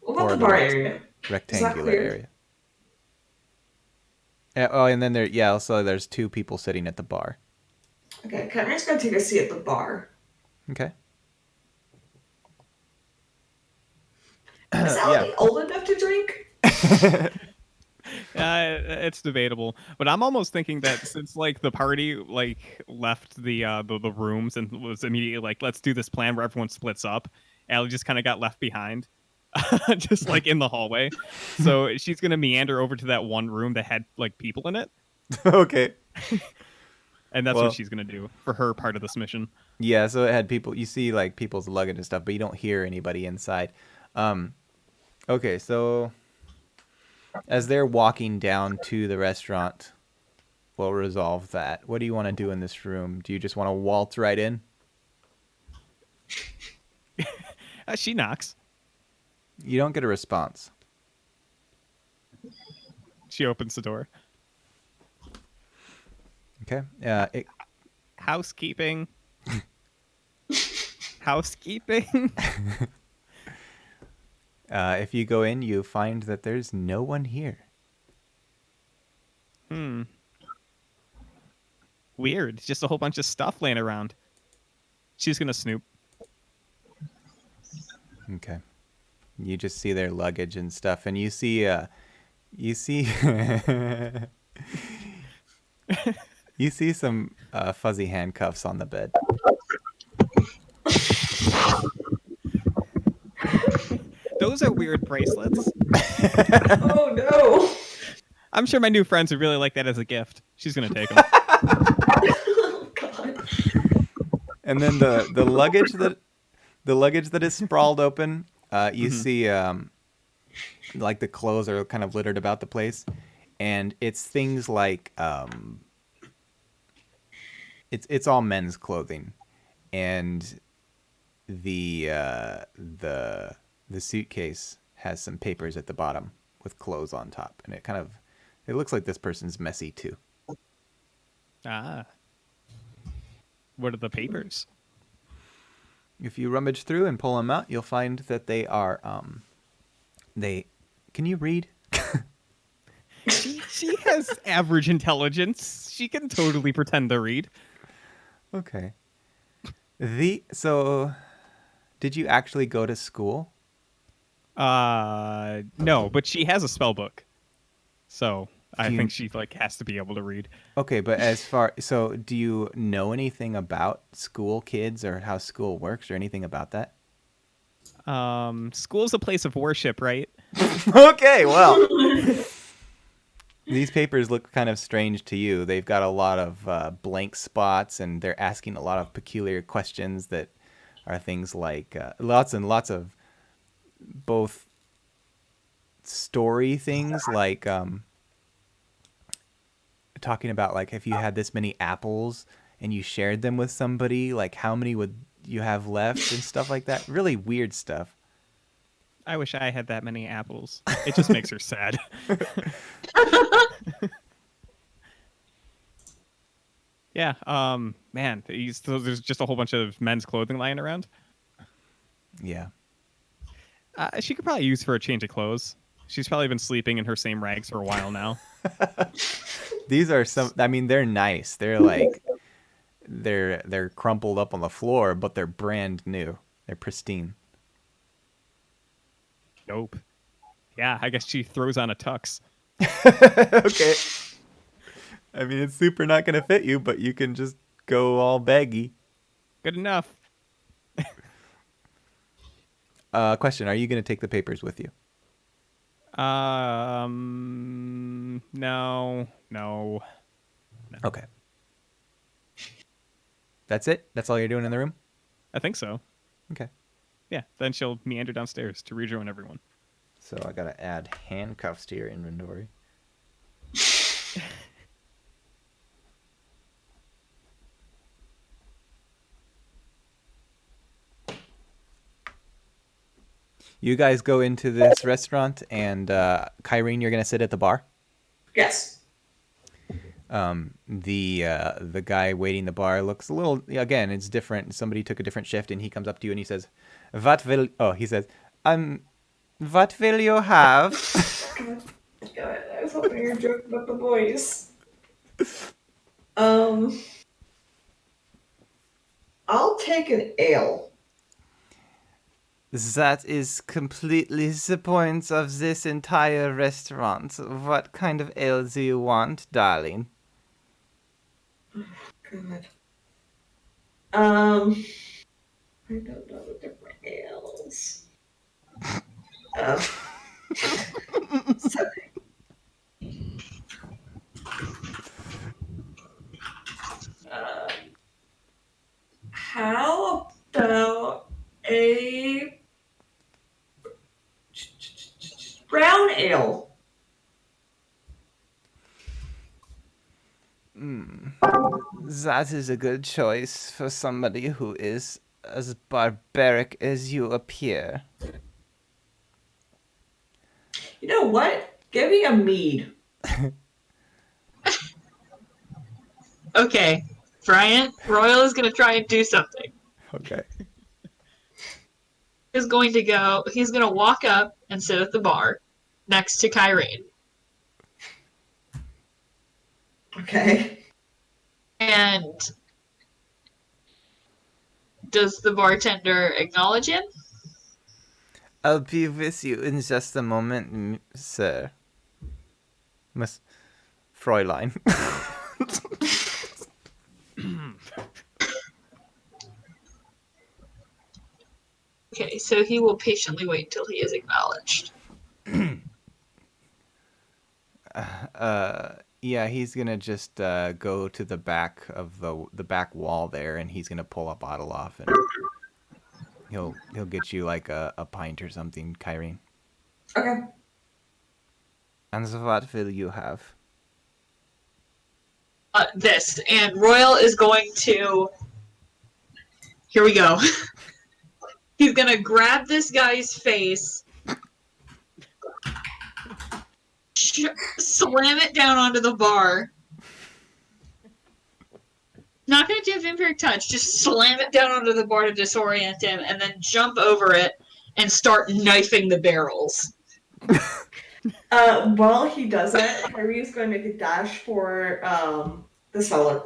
What about Or the the bar rest. area? rectangular clear? area. Oh, and then also there's 2 people sitting at the bar. Okay, Conrad's gonna take a seat at the bar. Okay. Is Yeah. Allie old enough to drink? It's debatable, but I'm almost thinking that since like the party like left the rooms and was immediately like, let's do this plan where everyone splits up, Allie just kind of got left behind, just like in the hallway. So she's gonna meander over to that one room that had like people in it, Okay. and that's Well- what she's gonna do for her part of this mission. Yeah, so it had people. You see like people's luggage and stuff, but you don't hear anybody inside. Okay, so as they're walking down to the restaurant, we'll resolve that. What do you want to do in this room? Do you just want to waltz right in? She knocks. You don't get a response. She opens the door. Okay. Housekeeping. Housekeeping. If you go in, you find that there's no one here. Weird. Just a whole bunch of stuff laying around. She's gonna snoop. Okay. You just see their luggage and stuff, and you see you see you see some fuzzy handcuffs on the bed. Those are weird bracelets. Oh no! I'm sure my new friends would really like that as a gift. She's gonna take them. Oh god! And then the luggage that is sprawled open, you see like the clothes are kind of littered about the place, and it's things like it's all men's clothing, and the suitcase has some papers at the bottom with clothes on top, and it looks like this person's messy too. Ah. What are the papers? If you rummage through and pull them out, you'll find that they are can you read? She has average intelligence. She can totally pretend to read. Okay. So did you actually go to school? No, but she has a spell book. So I Do you- think she like has to be able to read. Okay, but so do you know anything about school kids or how school works or anything about that? School's a place of worship, right? Okay, well. These papers look kind of strange to you. They've got a lot of blank spots, and they're asking a lot of peculiar questions that are things like lots and lots of both story things, like talking about like if you had this many apples and you shared them with somebody, like how many would you have left and stuff like that. Really weird stuff. I wish I had that many apples. It just makes her sad. Yeah, man, there's just a whole bunch of men's clothing lying around. Yeah. She could probably use for a change of clothes. She's probably been sleeping in her same rags for a while now. These are they're nice. They're like they're crumpled up on the floor, but they're brand new. They're pristine. Nope. Yeah, I guess she throws on a tux. Okay. I mean, it's super not going to fit you, but you can just go all baggy. Good enough. Question, are you going to take the papers with you? No. Okay. That's it? That's all you're doing in the room? I think so. Okay. Yeah, then she'll meander downstairs to rejoin everyone. So I got to add handcuffs to your inventory. You guys go into this restaurant, and Kyrene, you're going to sit at the bar? Yes. The guy waiting the bar looks a little, again, it's different. Somebody took a different shift, and he comes up to you and he says, "What will?" Oh, he says, What will you have? God, I was hoping you were joking about the voice. I'll take an ale. That is completely the point of this entire restaurant. What kind of ale do you want, darling? God. I don't know the different ales. So, uh, how about a brown ale? That is a good choice for somebody who is as barbaric as you appear. You know what? Give me a mead. Okay, Bryant, Royal is gonna try and do something. Okay. He's gonna walk up and sit at the bar next to Kyrene. Okay. And does the bartender acknowledge him? I'll be with you in just a moment, sir. Miss Fräulein. Okay, so he will patiently wait until he is acknowledged. Yeah, he's gonna just go to the back of the back wall there, and he's gonna pull a bottle off, and he'll get you like a pint or something, Kyrene. Okay. And what will you have? This, and Royal is going to. Here we go. He's gonna grab this guy's face, slam it down onto the bar. Not gonna do a vampiric touch, just slam it down onto the bar to disorient him, and then jump over it and start knifing the barrels. While he does it, Harry's going to make a dash for the cellar.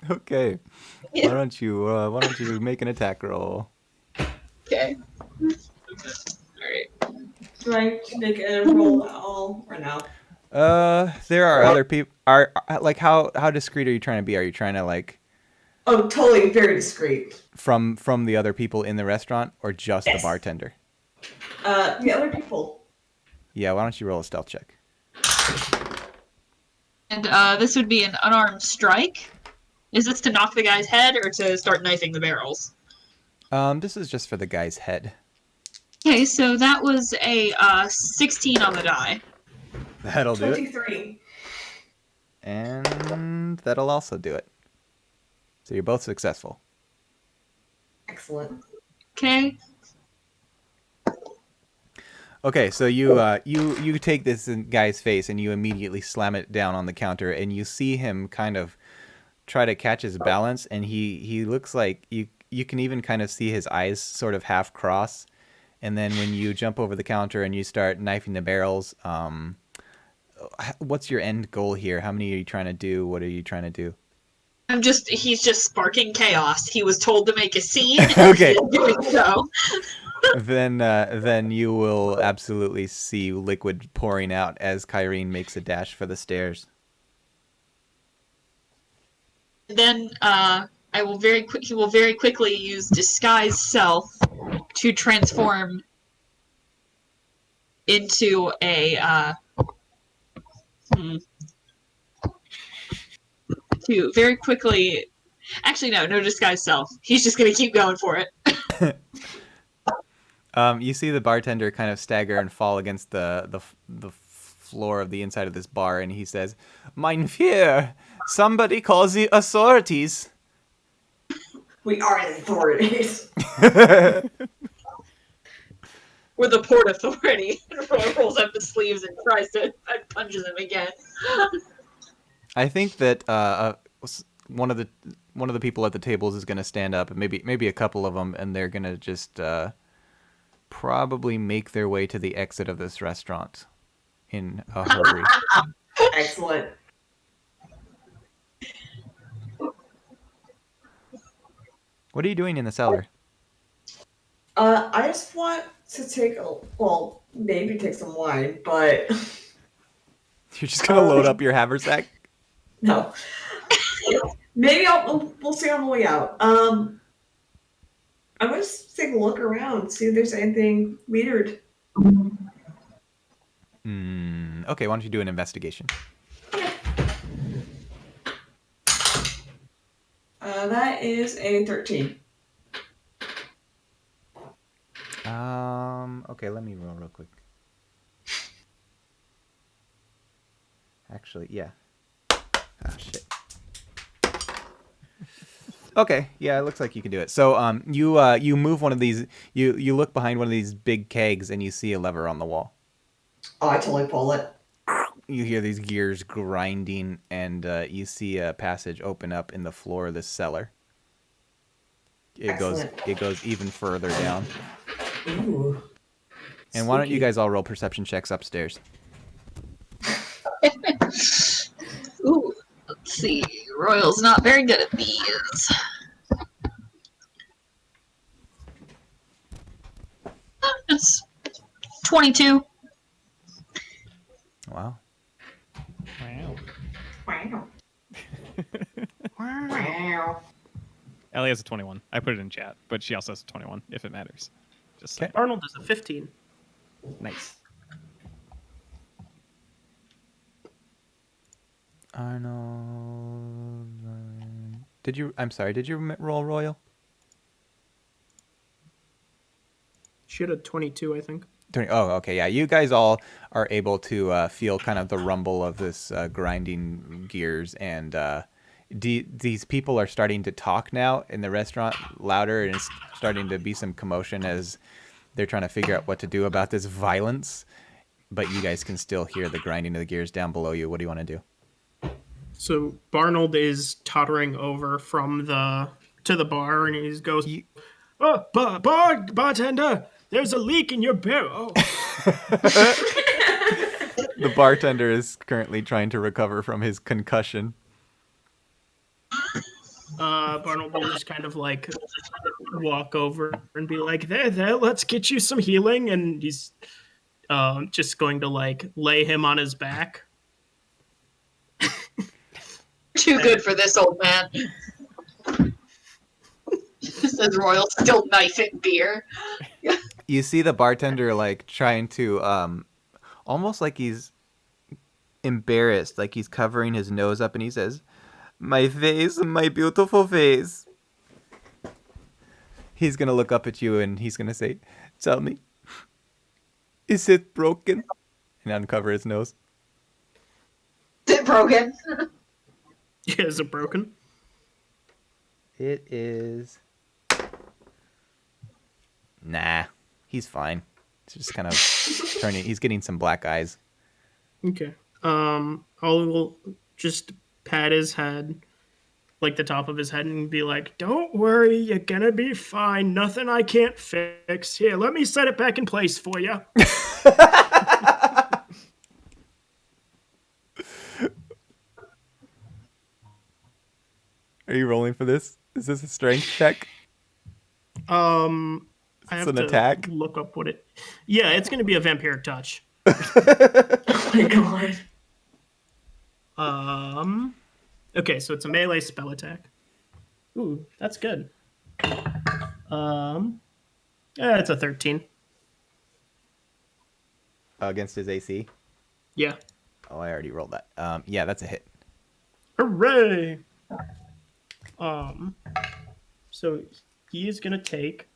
Okay. Yeah. Why don't you make an attack roll? Okay. Alright. Do I make a roll at all or no? There are other people. Are like how discreet are you trying to be? Are you trying to like Oh, totally, very discreet. from the other people in the restaurant, or just Yes. the bartender? The other people. Yeah. Why don't you roll a stealth check? And this would be an unarmed strike. Is this to knock the guy's head or to start knifing the barrels? This is just for the guy's head. Okay, so that was a 16 on the die. That'll do it. 23. And that'll also do it. So you're both successful. Excellent. Okay. Okay, so you take this guy's face and you immediately slam it down on the counter, and you see him kind of try to catch his balance, and he looks like you can even kind of see his eyes sort of half cross. And then when you jump over the counter and you start knifing the barrels, what's your end goal here? How many are you trying to do? What are you trying to do? He's just sparking chaos. He was told to make a scene. Okay. And he's doing so. Then you will absolutely see liquid pouring out as Kyrene makes a dash for the stairs. Then he will very quickly use disguise self to transform into a to very quickly. Actually, no disguise self. He's just gonna keep going for it. You see the bartender kind of stagger and fall against the floor of the inside of this bar, and he says, "Mein fear, somebody calls the authorities." We are the authorities. We're the Port Authority. And Roy rolls up his sleeves and tries to punches him again. I think that one of the people at the tables is going to stand up, and maybe a couple of them, and they're going to just probably make their way to the exit of this restaurant in a hurry. Excellent. What are you doing in the cellar? I just want to maybe take some wine, but You're just gonna load up your haversack? no. Maybe we'll see on the way out. I'm gonna just take a look around, see if there's anything weird. Okay, why don't you do an investigation? That is a 13. Okay, let me roll real quick. Actually, yeah. Ah, shit. Okay, yeah, it looks like you can do it. So, you move one of these. You look behind one of these big kegs, and you see a lever on the wall. Oh, I totally pull it. You hear these gears grinding, and you see a passage open up in the floor of this cellar. It goes even further down. Ooh. And why don't you Spooky. guys all roll perception checks upstairs? Ooh, let's see. Royal's not very good at these. It's 22. Wow. Wow. Wow. Wow. Ellie has a 21. I put it in chat, but she also has a 21 if it matters. Just saying. Arnold is a 15. Nice. Arnold. I'm sorry, did you roll Royal? She had a 22, I think. Oh, okay, yeah. You guys all are able to feel kind of the rumble of this grinding gears, and these people are starting to talk now in the restaurant louder, and it's starting to be some commotion as they're trying to figure out what to do about this violence. But you guys can still hear the grinding of the gears down below you. What do you want to do? So Barnold is tottering over from to the bar, and he goes, "Oh, bartender, there's a leak in your barrel." The bartender is currently trying to recover from his concussion. Barnold will just kind of like walk over and be like, there, let's get you some healing, and he's just going to like lay him on his back. Too good for this old man. Says Royal, still knifing beer. You see the bartender like trying to almost like he's embarrassed, like he's covering his nose up, and he says, "My face, my beautiful face." He's gonna look up at you and he's gonna say, "Tell me, is it broken?" And uncover his nose. Is it broken? Yeah, is it broken? It is. Nah, he's fine. It's just kind of turning. He's getting some black eyes. Okay. I'll just pat his head, like the top of his head, and be like, "Don't worry, you're gonna be fine. Nothing I can't fix. Here, let me set it back in place for you." Are you rolling for this? Is this a strength check? I have an to attack? look up what it. Yeah, it's gonna be a vampiric touch. Oh my god. Okay, so it's a melee spell attack. Ooh, that's good. It's a 13. Against his AC? Yeah. Oh, I already rolled that. Yeah, that's a hit. Hooray! So he is gonna take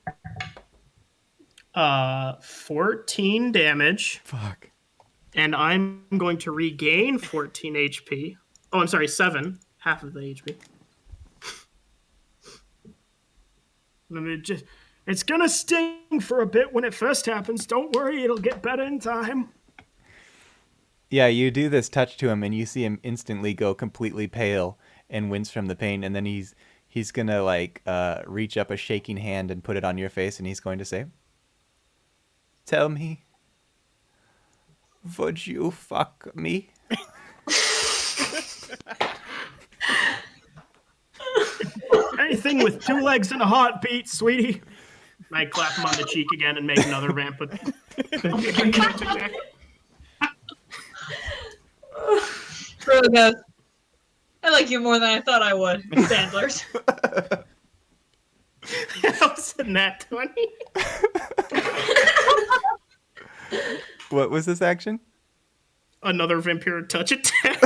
14 damage. Fuck. And I'm going to regain 14 HP. Oh, I'm sorry, 7. Half of the HP. It's gonna sting for a bit when it first happens. Don't worry, it'll get better in time. Yeah, you do this touch to him, and you see him instantly go completely pale and wince from the pain, and then he's gonna like reach up a shaking hand and put it on your face, and he's going to say, tell me, would you fuck me? Anything with 2 legs and a heartbeat, sweetie. I clap him on the cheek again and make another ramp with the touch attack. Frodo goes, I like you more than I thought I would, Sandlers. That was a nat 20. What was this action? Another vampire touch attack.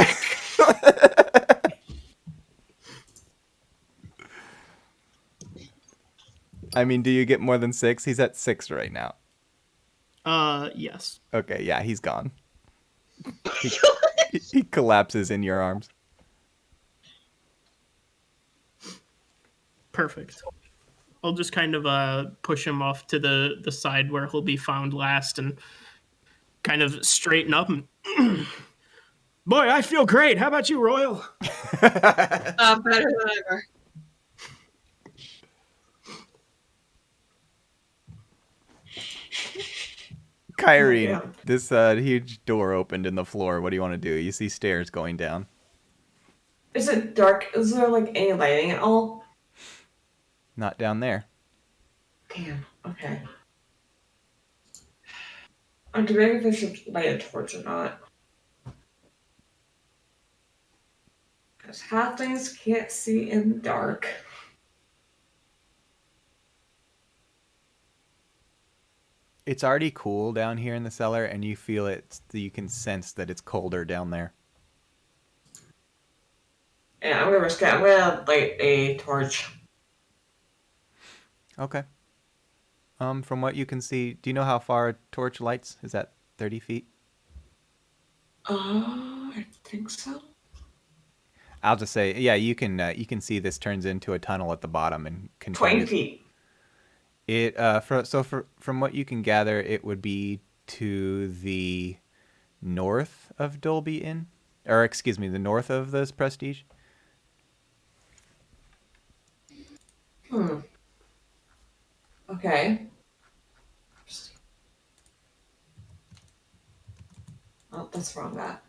I mean, do you get more than 6? He's at 6 right now. Yes. Okay, yeah, he's gone. He collapses in your arms. Perfect. I'll just kind of push him off to the side where he'll be found last and kind of straighten up. And boy, I feel great. How about you, Royal? Better than ever. Kyrene, Oh, damn. this huge door opened in the floor. What do you want to do? You see stairs going down. Is it dark? Is there like any lighting at all? Not down there. Damn. Okay. I'm debating if I should light a torch or not. Because halflings can't see in the dark. It's already cool down here in the cellar, and you feel it. You can sense that it's colder down there. Yeah, I'm gonna risk it. I'm gonna light a torch. Okay. From what you can see, do you know how far a torch lights? Is that 30 feet? I think so. I'll just say, yeah, you can see this turns into a tunnel at the bottom and 20 continues. feet. It from what you can gather, it would be to the north of Dolby Inn, or excuse me, the north of this Prestige. Okay. Oh, that's wrong, that.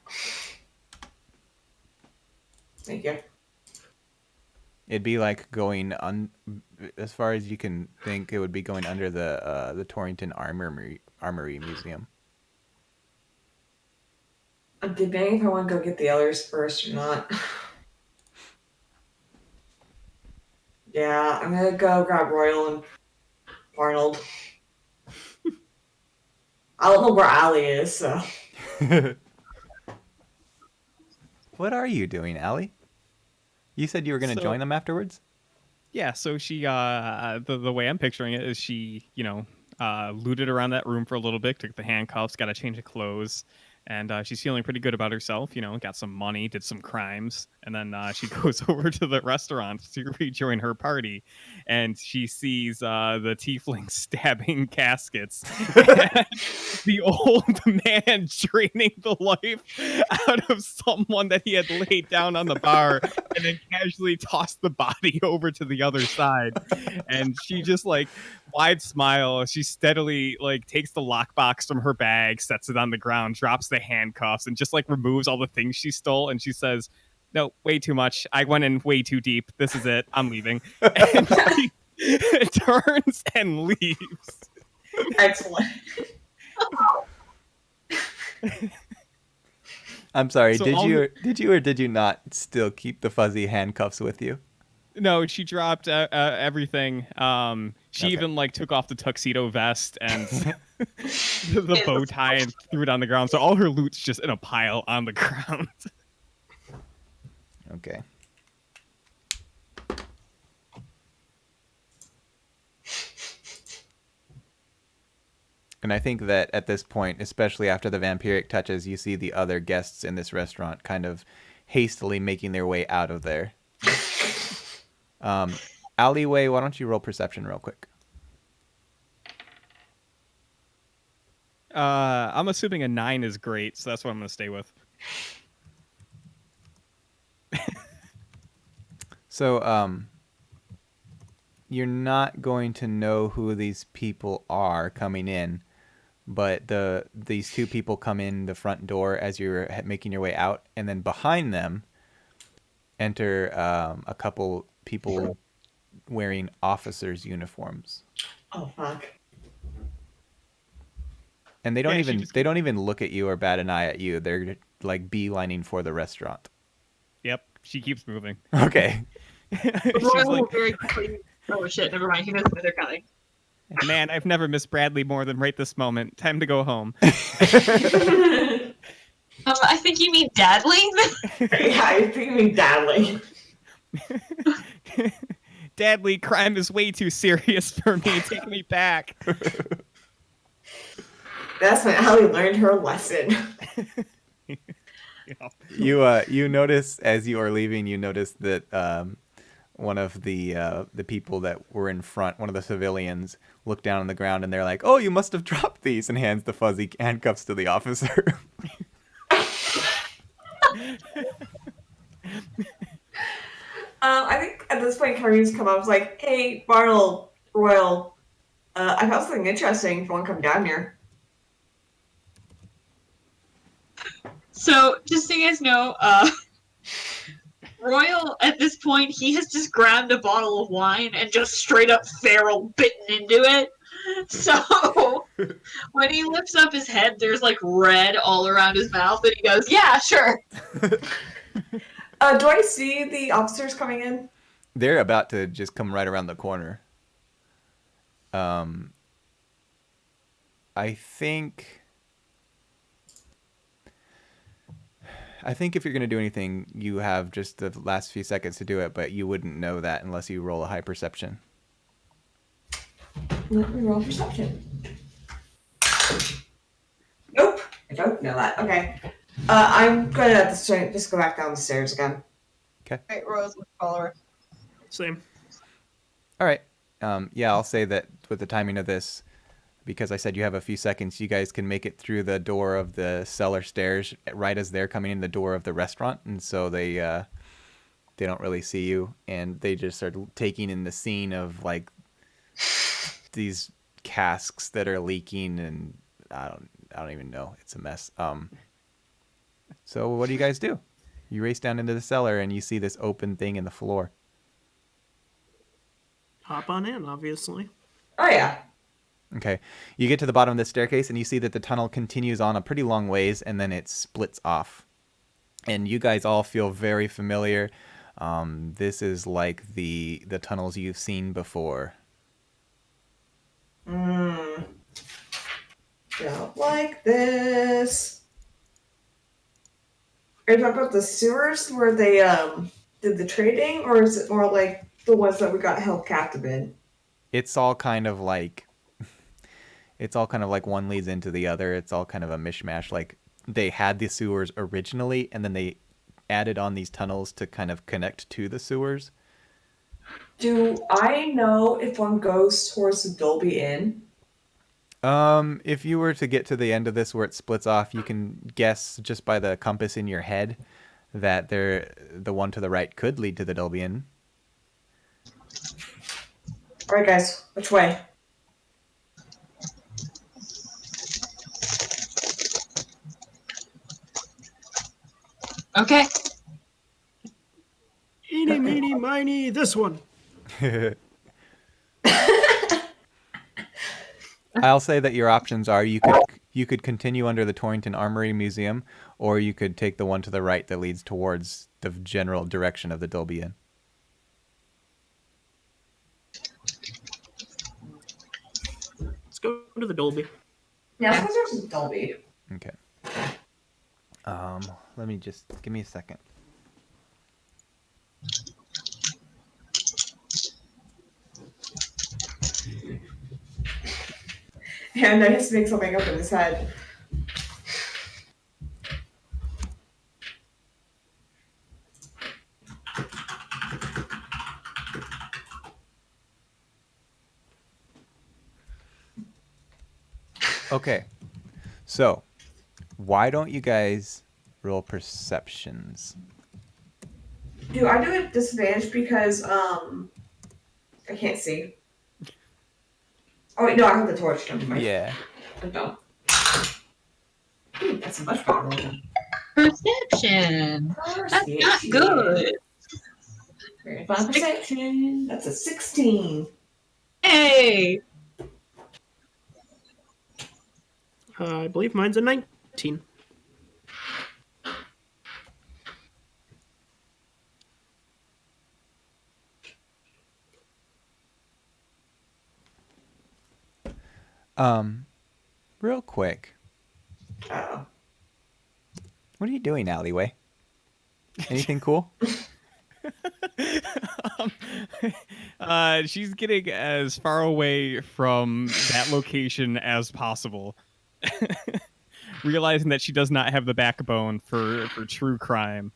Thank you. It'd be like going as far as you can think, it would be going under the Torrington Armory Museum. I'm debating if I want to go get the others first or not. Yeah, I'm gonna go grab Royal and Arnold. I don't know where Allie is, so. What are you doing, Allie? You said you were going to join them afterwards? Yeah, so she the way I'm picturing it is she, looted around that room for a little bit, took the handcuffs, got a change of clothes, and she's feeling pretty good about herself, got some money, did some crimes, and then she goes over to the restaurant to rejoin her party, and she sees the tiefling stabbing caskets, and the old man draining the life out of someone that he had laid down on the bar, and then casually tossed the body over to the other side. And she just wide smile. She steadily takes the lockbox from her bag, sets it on the ground, drops the handcuffs, and just removes all the things she stole. And she says, "No, way too much. I went in way too deep. This is it. I'm leaving." And she turns and leaves. Excellent. I'm sorry. So did you or did you not still keep the fuzzy handcuffs with you? No, she dropped everything. She Okay. even took off the tuxedo vest and the bow tie and threw it on the ground. So all her loot's just in a pile on the ground. Okay. And I think that at this point, especially after the vampiric touches, you see the other guests in this restaurant kind of hastily making their way out of there. Alleyway, why don't you roll perception real quick? I'm assuming a 9 is great, so that's what I'm going to stay with. So, you're not going to know who these people are coming in, but these two people come in the front door as you're making your way out, and then behind them enter a couple people wearing officers' uniforms. Oh fuck. And they don't Yeah, even look at you or bat an eye at you. They're like beelining for the restaurant. Yep, she keeps moving. Okay. She's Royal like, will very quickly. Oh shit! Never mind. He knows where they're coming. man, I've never missed Bradley more than right this moment. Time to go home. I think you mean Dadley. Yeah, I think you mean Dadley. Dadley, crime is way too serious for me. Take me back. That's when Allie learned her lesson. Yeah. You notice as you are leaving, you notice that one of the people that were in front, one of the civilians, looked down on the ground and they're like, "Oh, you must have dropped these," and hands the fuzzy handcuffs to the officer. I think at this point, Kareem's come up. Was like, "Hey, Barnell, Royal, I found something interesting. If you want to come down here." So, just so you guys know, Royal, at this point, he has just grabbed a bottle of wine and just straight up feral bitten into it. So, when he lifts up his head, there's like red all around his mouth, and he goes, "Yeah, sure." Do I see the officers coming in? They're about to just come right around the corner. I think if you're going to do anything, you have just the last few seconds to do it, but you wouldn't know that unless you roll a high perception. Let me roll perception. Nope, I don't know that. Okay. I'm gonna at this point just go back down the stairs again. Right, Royal's gonna follow her. Same. All right. Yeah, I'll say that with the timing of this, because I said you have a few seconds, you guys can make it through the door of the cellar stairs right as they're coming in the door of the restaurant, and so they don't really see you, and they just start taking in the scene of like these casks that are leaking, and I don't even know. It's a mess. So what do you guys do? You race down into the cellar and you see this open thing in the floor. Hop on in, obviously. Oh yeah. Okay. You get to the bottom of the staircase and you see that the tunnel continues on a pretty long ways and then it splits off. And you guys all feel very familiar. This is like the tunnels you've seen before. Don't like this. Are you talking about the sewers where they did the trading, or is it more like the ones that we got held captive in? It's all kind of like one leads into the other. It's all kind of a mishmash. Like they had the sewers originally and then they added on these tunnels to kind of connect to the sewers. Do I know if one goes towards the Dolby Inn? If you were to get to the end of this where it splits off, you can guess just by the compass in your head that the one to the right could lead to the Dolby Inn. All right, guys, which way? Okay. Eeny, meeny, miny, this one. I'll say that your options are you could continue under the Torrington Armory Museum, or you could take the one to the right that leads towards the general direction of the Dolby Inn. Let's go to the Dolby. Yeah, let's go towards the Dolby. Okay. Let me just give me a second. And I just make something up in his head. Okay. So, why don't you guys roll perceptions? Do I do a disadvantage because I can't see? Oh wait, no, I have the torch. Never mind. Yeah. I don't. That's much better. Perception. That's not good. Find perception. That's a 16. Hey. I believe mine's a 19. Real quick, Oh. what are you doing, Alleyway? Anything cool? She's getting as far away from that location as possible, realizing that she does not have the backbone for true crime.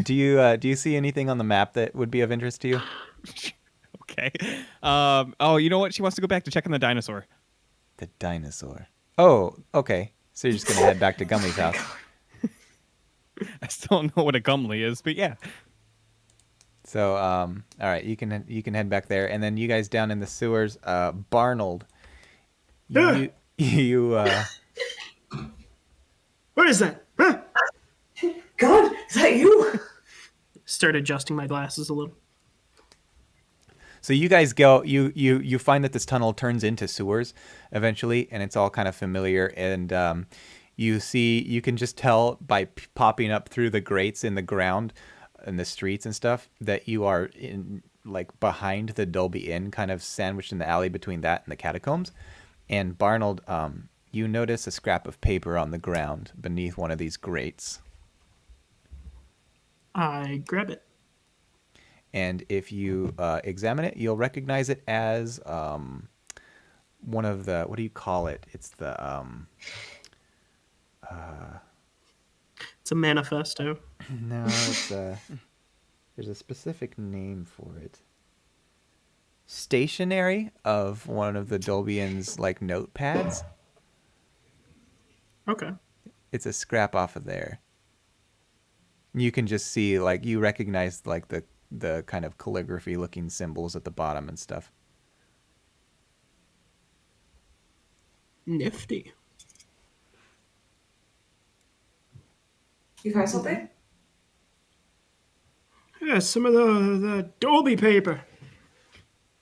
Do you see anything on the map that would be of interest to you? Okay. Oh, you know what? She wants to go back to check on the dinosaur. The dinosaur. Oh, okay. So you're just gonna head back to Gumley's house. I still don't know what a Gumley is, but yeah. So, all right, you can head back there, and then you guys down in the sewers. Barnold, you What is that? Huh? God, is that you? Start adjusting my glasses a little. So you guys go. You find that this tunnel turns into sewers eventually, and it's all kind of familiar. And you can just tell by popping up through the grates in the ground, in the streets and stuff, that you are in like behind the Dolby Inn, kind of sandwiched in the alley between that and the catacombs. And Barnold, you notice a scrap of paper on the ground beneath one of these grates. I grab it. And if you examine it, you'll recognize it as one of the, what do you call it? It's the It's a manifesto. no, it's there's a specific name for it. Stationery of one of the Dolby Inn's like notepads. Okay. It's a scrap off of there. You can just see, like, you recognize like the kind of calligraphy looking symbols at the bottom and stuff. Nifty. You find something? Yeah, some of the Dolby paper.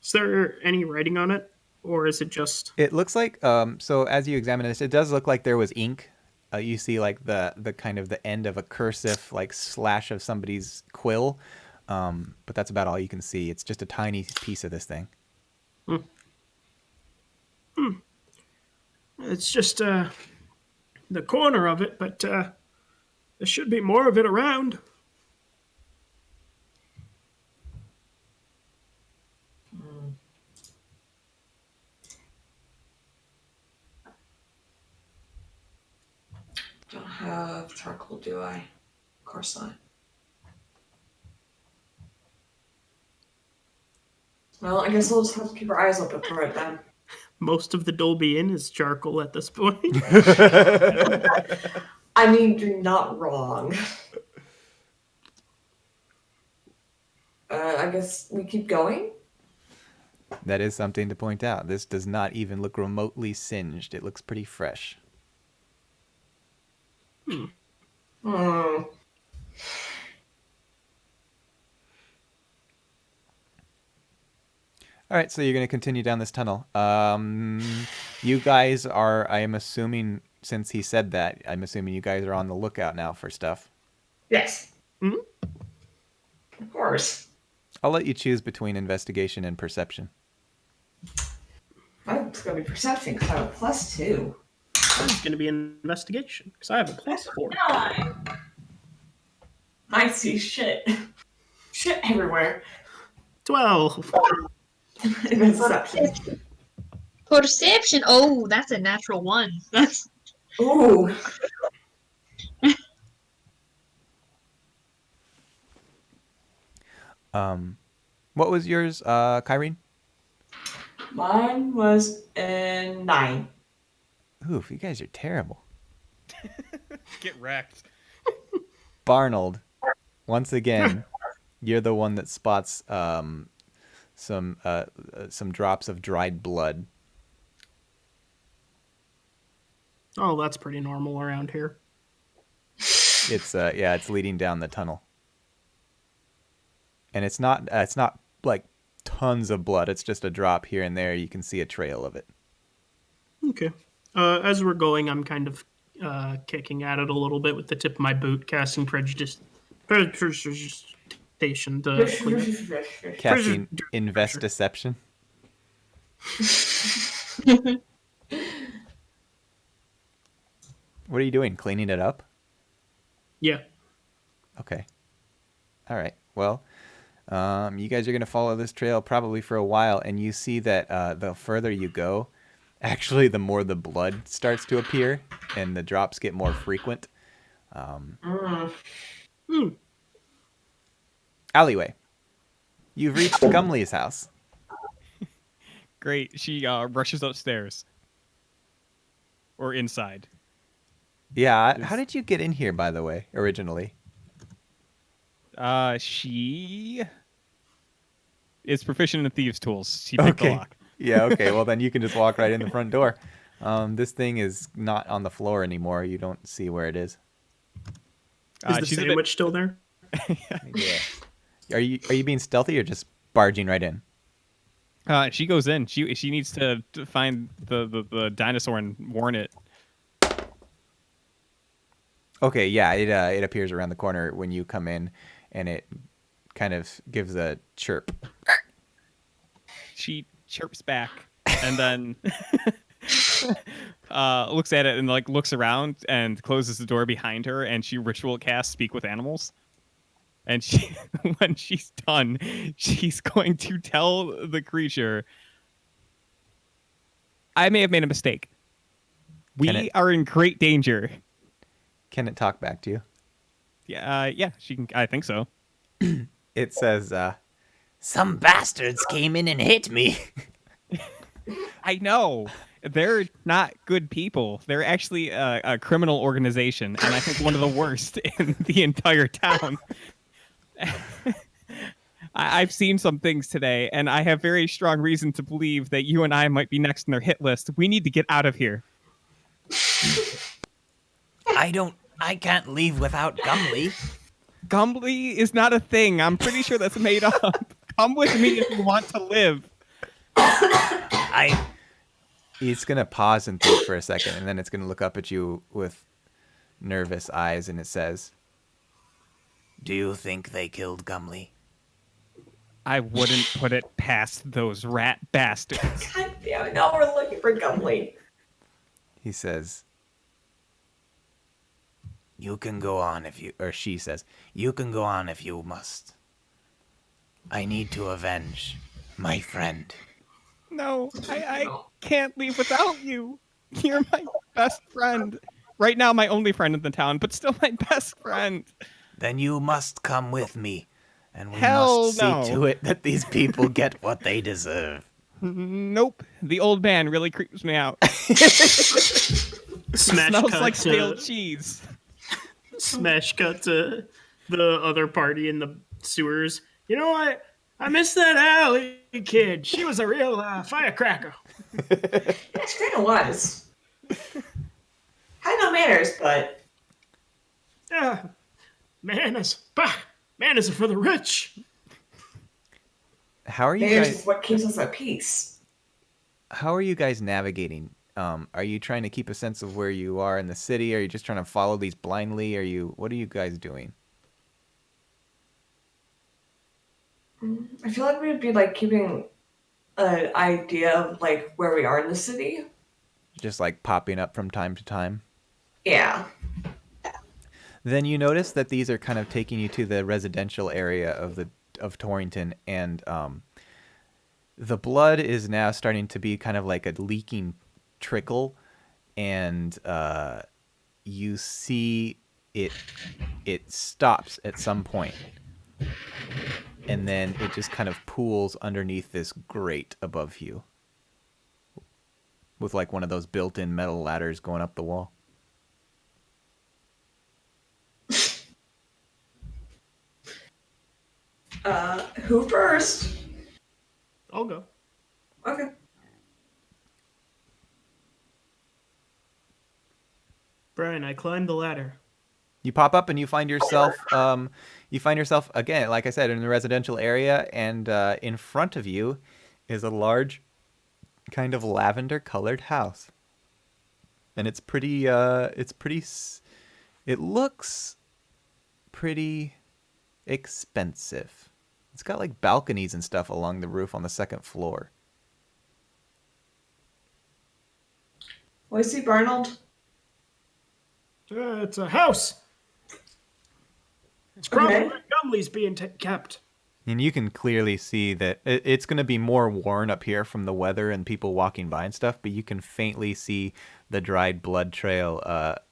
Is there any writing on it? Or is it just... It looks like so as you examine this, it does look like there was ink. You see like the kind of the end of a cursive like slash of somebody's quill, but that's about all you can see. It's just a tiny piece of this thing. It's just the corner of it, but there should be more of it around. Don't have charcoal, do I? Of course not. Well, I guess we'll just have to keep our eyes open for it then. Most of the Dolby Inn is charcoal at this point. I mean, you're not wrong. I guess we keep going? That is something to point out. This does not even look remotely singed. It looks pretty fresh. Hmm. All right, so you're going to continue down this tunnel. You guys are, I am assuming, since he said that, I'm assuming you guys are on the lookout now for stuff. Yes. Mhm. Of course. I'll let you choose between investigation and perception. Mine's gonna be perception because I have a +2. Mine's going to be an investigation, because I have a +4. I see shit. Shit everywhere. 12. Perception. Perception. Oh, that's a natural one. That's Ooh. What was yours, Kyrene? Mine was a 9. Oof, you guys are terrible. Get wrecked. Barnold, once again, you're the one that spots some drops of dried blood. Oh, that's pretty normal around here. It's leading down the tunnel. And it's not like tons of blood. It's just a drop here and there. You can see a trail of it. Okay. As we're going, I'm kind of kicking at it a little bit with the tip of my boot, casting prestidigitation to clean it. Casting invest deception. What are you doing? Cleaning it up? Yeah. Okay. All right. Well, you guys are going to follow this trail probably for a while, and you see that the further you go, actually, the more the blood starts to appear, and the drops get more frequent. Alleyway. You've reached Gumley's house. Great. She rushes upstairs. Or inside. Yeah. How did you get in here, by the way, originally? She is proficient in thieves' tools. She picked the Okay. lock. Yeah, okay. Well, then you can just walk right in the front door. This thing is not on the floor anymore. You don't see where it is. Is the She's a bit- sandwich still there? Yeah. Are you being stealthy or just barging right in? She goes in. She needs to find the dinosaur and warn it. Okay, yeah, it appears around the corner when you come in, and it kind of gives a chirp. She chirps back and then looks at it and like looks around and closes the door behind her, and she ritual casts speak with animals. And she, when she's done, she's going to tell the creature, I may have made a mistake. We are in great danger. Can it talk back to you? Yeah, she can. I think so. It says, some bastards came in and hit me. I know. They're not good people. They're actually a criminal organization, and I think one of the worst in the entire town. I've seen some things today, and I have very strong reason to believe that you and I might be next in their hit list. We need to get out of here. I can't leave without Gumley. Gumley is not a thing. I'm pretty sure that's made up. Come with me if you want to live. He's going to pause and think for a second, and then it's going to look up at you with nervous eyes, and it says, do you think they killed Gumley? I wouldn't put it past those rat bastards. God damn it, now we're looking for Gumley. He says, you can go on if you, or she says, you can go on if you must. I need to avenge my friend. No, I can't leave without you. You're my best friend. Right now, my only friend in the town, but still my best friend. Then you must come with me, and we Hell must no. see to it that these people get what they deserve. Nope. The old man really creeps me out. Smash Smells cut like to, stale cheese. Smash cut to the other party in the sewers. You know what? I miss that alley kid. She was a real firecracker. Yeah, she kind of was. Had no manners, but Yeah, manners are for the rich. How are you manners guys? is what keeps us at peace. How are you guys navigating? Are you trying to keep a sense of where you are in the city? Are you just trying to follow these blindly? What are you guys doing? I feel like we'd be like keeping an idea of like where we are in the city. Just like popping up from time to time? Yeah. Then you notice that these are kind of taking you to the residential area of Torrington, and the blood is now starting to be kind of like a leaking trickle, and you see it stops at some point, and then it just kind of pools underneath this grate above you, with like one of those built-in metal ladders going up the wall. Who first? I'll go. Okay. Brian, I climbed the ladder. You pop up and you find yourself again, like I said, in a residential area, and in front of you is a large, kind of lavender-colored house, and it looks pretty expensive. It's got like balconies and stuff along the roof on the second floor. What do you see, Barnold? It's a house. It's probably Okay. where Gumley's being kept. And you can clearly see that it's going to be more worn up here from the weather and people walking by and stuff, but you can faintly see the dried blood trail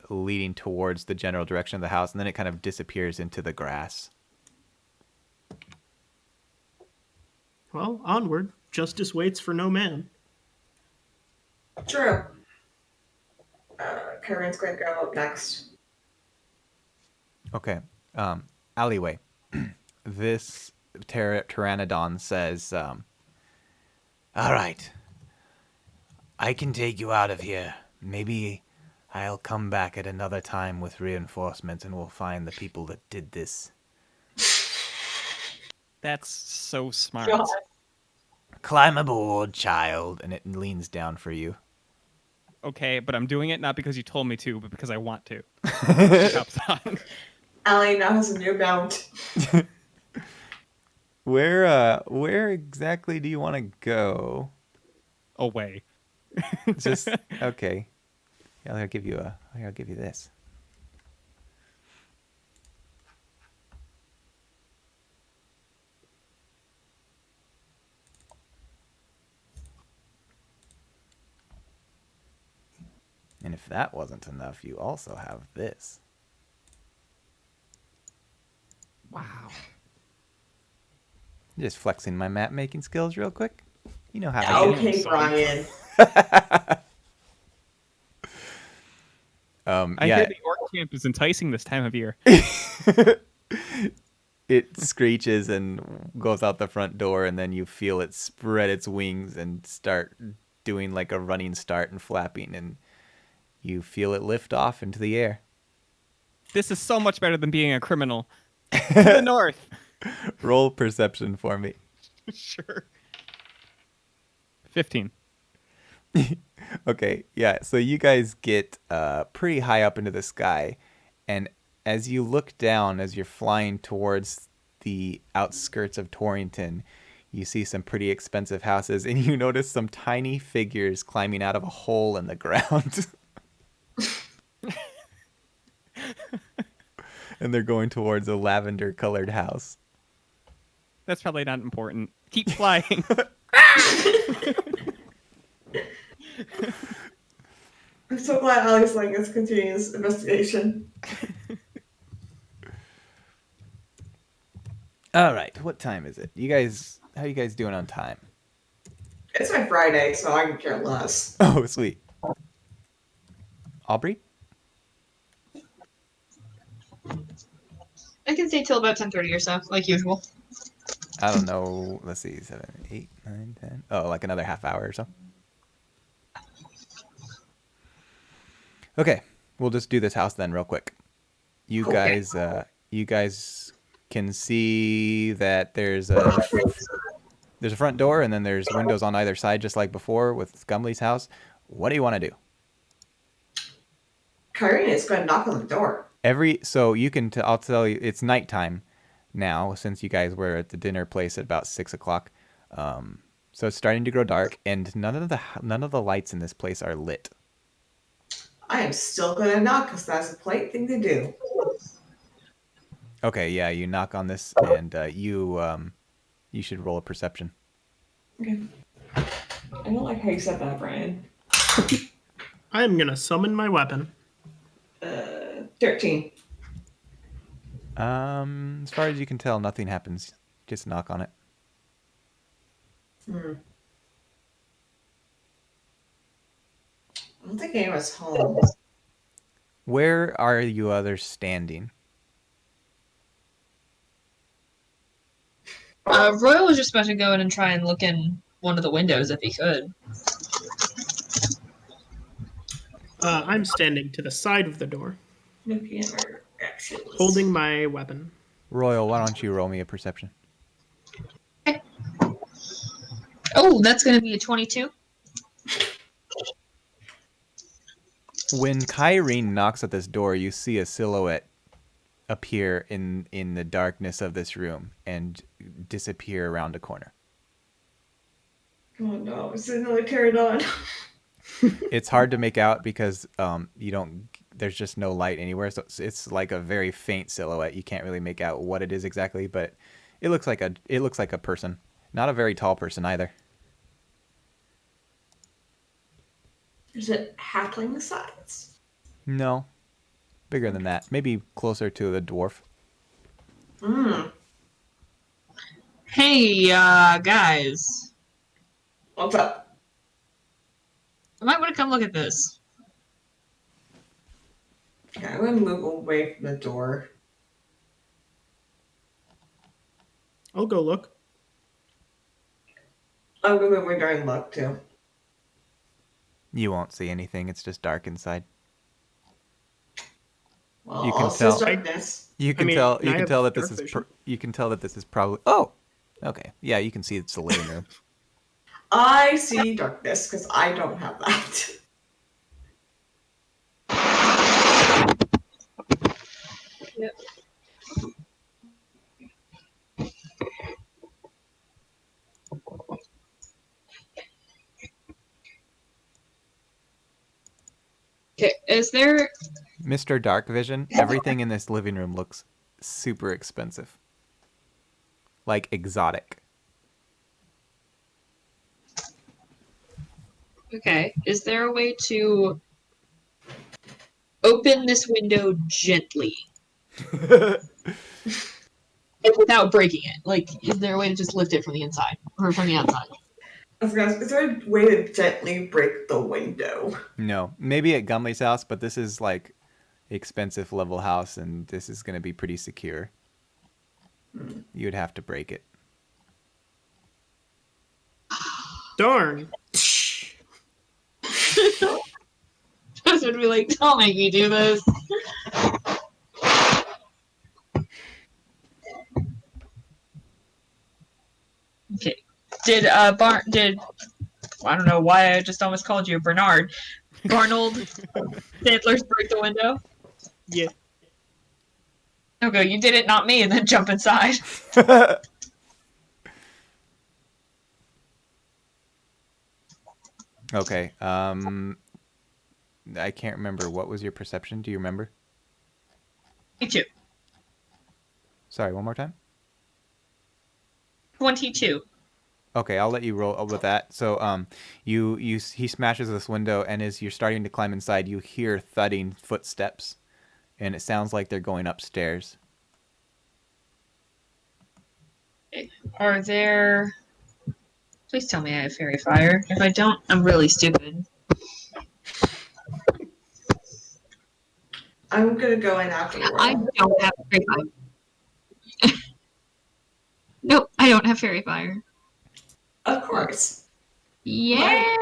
leading towards the general direction of the house, and then it kind of disappears into the grass. Well, onward. Justice waits for no man. True. Kyron's going to go up next. Okay. Alleyway. This Pteranodon says, all right. I can take you out of here. Maybe I'll come back at another time with reinforcements and we'll find the people that did this. That's so smart. God. Climb aboard, child. And it leans down for you. Okay, but I'm doing it not because you told me to, but because I want to. She hops on. Allie now has a new mount. Where exactly do you want to go? Away. Just okay. Yeah, I'll give you this. And if that wasn't enough, you also have this. Wow. Just flexing my map making skills real quick. You know how I do. Okay, son. Brian. I Yeah, hear the orc camp is enticing this time of year. it screeches and goes out the front door, and then you feel it spread its wings and start doing like a running start and flapping, and you feel it lift off into the air. This is so much better than being a criminal. To the north. Roll perception for me. Sure. 15. Okay, yeah, so you guys get pretty high up into the sky, and as you look down, as you're flying towards the outskirts of Torrington, you see some pretty expensive houses, and you notice some tiny figures climbing out of a hole in the ground. And they're going towards a lavender-colored house. That's probably not important. Keep flying. I'm so glad Allie's letting us continue this investigation. All right, what time is it? How you guys doing on time? It's my Friday, so I can care less. Oh, sweet. Aubrey? I can stay till about 10:30 or so, like usual. I don't know. Let's see, 7, 8, 9, 10. Oh, like another half hour or so. Okay, we'll just do this house then real quick. You Okay. guys can see that there's a front door, and then there's windows on either side, just like before with Gumley's house. What do you want to do? Kyron is going to knock on the door. So you can. I'll tell you, it's nighttime now since you guys were at the dinner place at about 6 o'clock. So it's starting to grow dark, and none of the lights in this place are lit. I am still going to knock because that's a polite thing to do. Okay, yeah, you knock on this, and you should roll a perception. Okay. I don't like how you said that, Brian. I am gonna summon my weapon. 13. As far as you can tell, nothing happens. Just knock on it. I don't think anyone's home. Where are you others standing? Royal was just about to go in and try and look in one of the windows if he could. I'm standing to the side of the door, Looking at our actions. holding my weapon. Royal, why don't you roll me a perception? Oh, that's going to be a 22. When Kyrene knocks at this door, you see a silhouette appear in the darkness of this room and disappear around a corner. Oh no, it's another pterodon. It's hard to make out because you don't. There's just no light anywhere, so it's like a very faint silhouette. You can't really make out what it is exactly, but it looks like a person. Not a very tall person either. Is it halfling size? No, bigger than that. Maybe closer to the dwarf. Hey, guys. What's up? I might want to come look at this. Okay, I'm gonna move away from the door. I'll go look. I'm gonna move away during luck too. You won't see anything. It's just dark inside. Well, You can also tell- darkness. You can mean, tell. You I can have tell that this dark is. vision. You can tell that this is probably. Oh, okay. Yeah, you can see it's the living room. I see darkness because I don't have that. Okay, is there... Mr. Dark Vision. Everything in this living room looks super expensive. Like exotic. Okay, is there a way to open this window gently? And without breaking it? Like, is there a way to just lift it from the inside? Or from the outside? I was gonna ask, is there a way to gently break the window? No, maybe at Gumley's house, but this is like expensive level house, and this is going to be pretty secure. You'd have to break it. Darn. Just would be like, don't make me do this. Okay. Did I don't know why I just almost called you Bernard. Arnold Sandler's break the window? Yeah. Okay, you did it, not me, and then jump inside. Okay. I can't remember. What was your perception? Do you remember? Me too. Sorry, one more time. 22. Okay, I'll let you roll with that. So, he smashes this window, and as you're starting to climb inside, you hear thudding footsteps, and it sounds like they're going upstairs. Are there... Please tell me I have fairy fire. If I don't, I'm really stupid. I'm gonna go in after you. I don't have fairy fire. Nope, I don't have fairy fire. Of course. Yeah.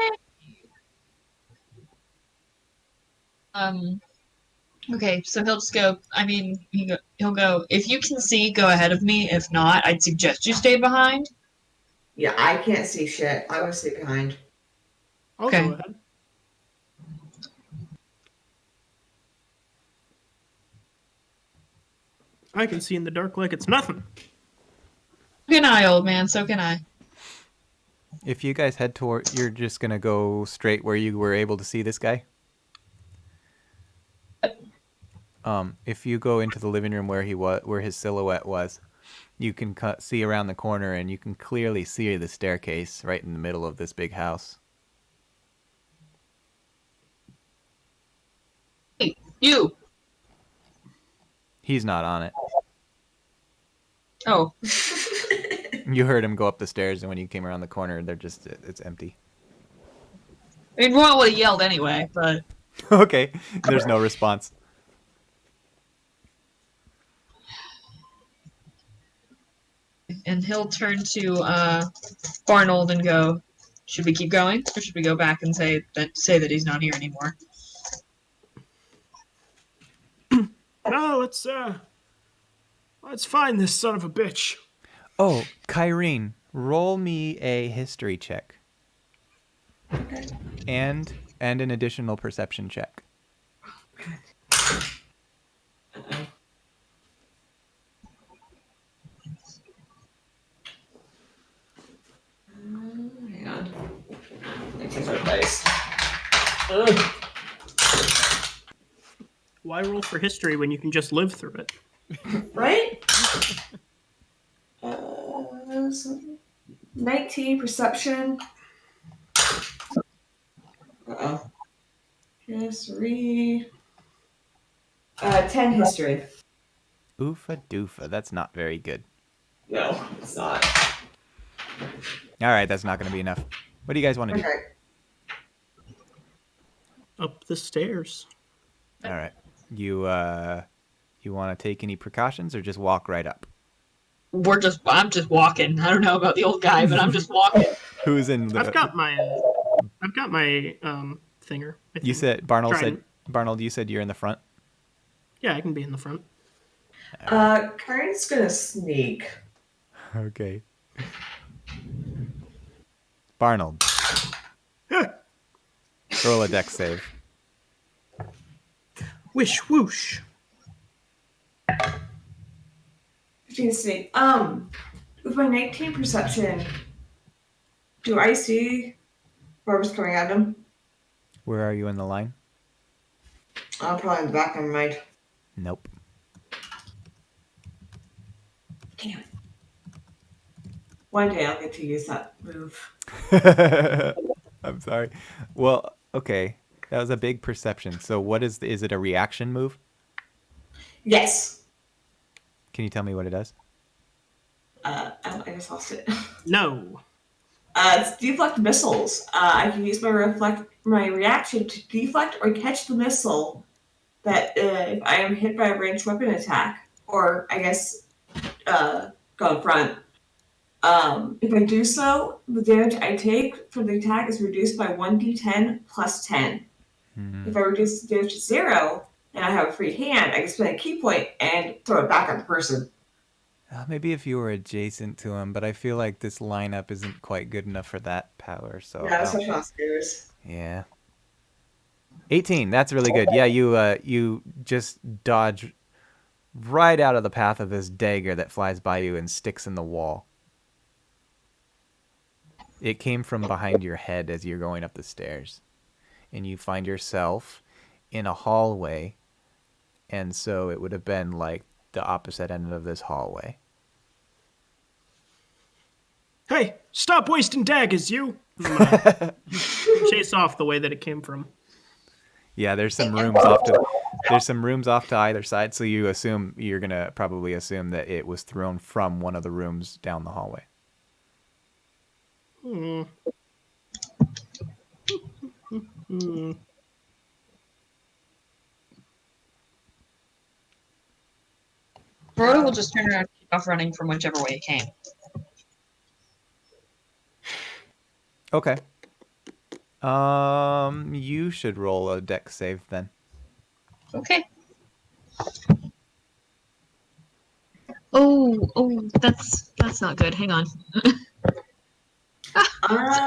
Okay, so he'll just go. I mean, he'll go. If you can see, go ahead of me. If not, I'd suggest you stay behind. Yeah, I can't see shit. I will stay behind. I'll Okay. go ahead. I can see in the dark like it's nothing. So can I, old man. So can I. If you guys head toward, you're just gonna go straight where you were able to see this guy. If you go into the living room where where his silhouette was, you can see around the corner, and you can clearly see the staircase right in the middle of this big house. Hey, you. He's not on it. Oh, You heard him go up the stairs, and when you came around the corner, it's empty. I mean, Royal would have yelled anyway, but Okay, there's no response. and he'll turn to Barnold and go. Should we keep going, or should we go back and say that he's not here anymore? let's find this son of a bitch. Oh, Kyrene, roll me a history check. Okay. And an additional perception check. Hang on. Let me take my dice. Ugh. Why roll for history when you can just live through it? Right? 19 perception. Uh-oh. History. 10 history. Oofa doofa. That's not very good. No, it's not. All right, that's not going to be enough. What do you guys want to do? Okay. Up the stairs. All right. You want to take any precautions or just walk right up? I'm just walking. I don't know about the old guy, but I'm just walking. Who's in the I've got my thinger. I You think. said Barnold, you said you're in the front. Yeah, I can be in the front. Karen's gonna sneak. Okay. Barnold. Roll a dex save. Wish whoosh. 15 sneak. With my 19 perception, do I see whoever's coming at him? Where are you in the line? Probably in the back of my mind. Nope. Damn it. One day I'll get to use that move. I'm sorry. Well, okay. That was a big perception. So what is it a reaction move? Yes. Can you tell me what it does? I just lost it. No. It's deflect missiles. I can use my reaction to deflect or catch the missile that if I am hit by a ranged weapon attack, or I guess go in front. If I do so, the damage I take from the attack is reduced by 1d10 plus 10. Hmm. If I reduce the damage to 0 and I have a free hand, I can spend a key point and throw it back at the person. Maybe if you were adjacent to him, but I feel like this lineup isn't quite good enough for that power. So Yeah, especially on stairs. yeah. 18. That's really good. Yeah, you just dodge right out of the path of this dagger that flies by you and sticks in the wall. It came from behind your head as you're going up the stairs. And you find yourself in a hallway. And so it would have been like the opposite end of this hallway. Hey, stop wasting daggers, you! Chase off the way that it came from. Yeah, there's some rooms off to either side, so you're gonna probably assume that it was thrown from one of the rooms down the hallway. Rhoda will just turn around and keep off running from whichever way it came. Okay. You should roll a dex save then. Okay. Oh, that's not good. Hang on.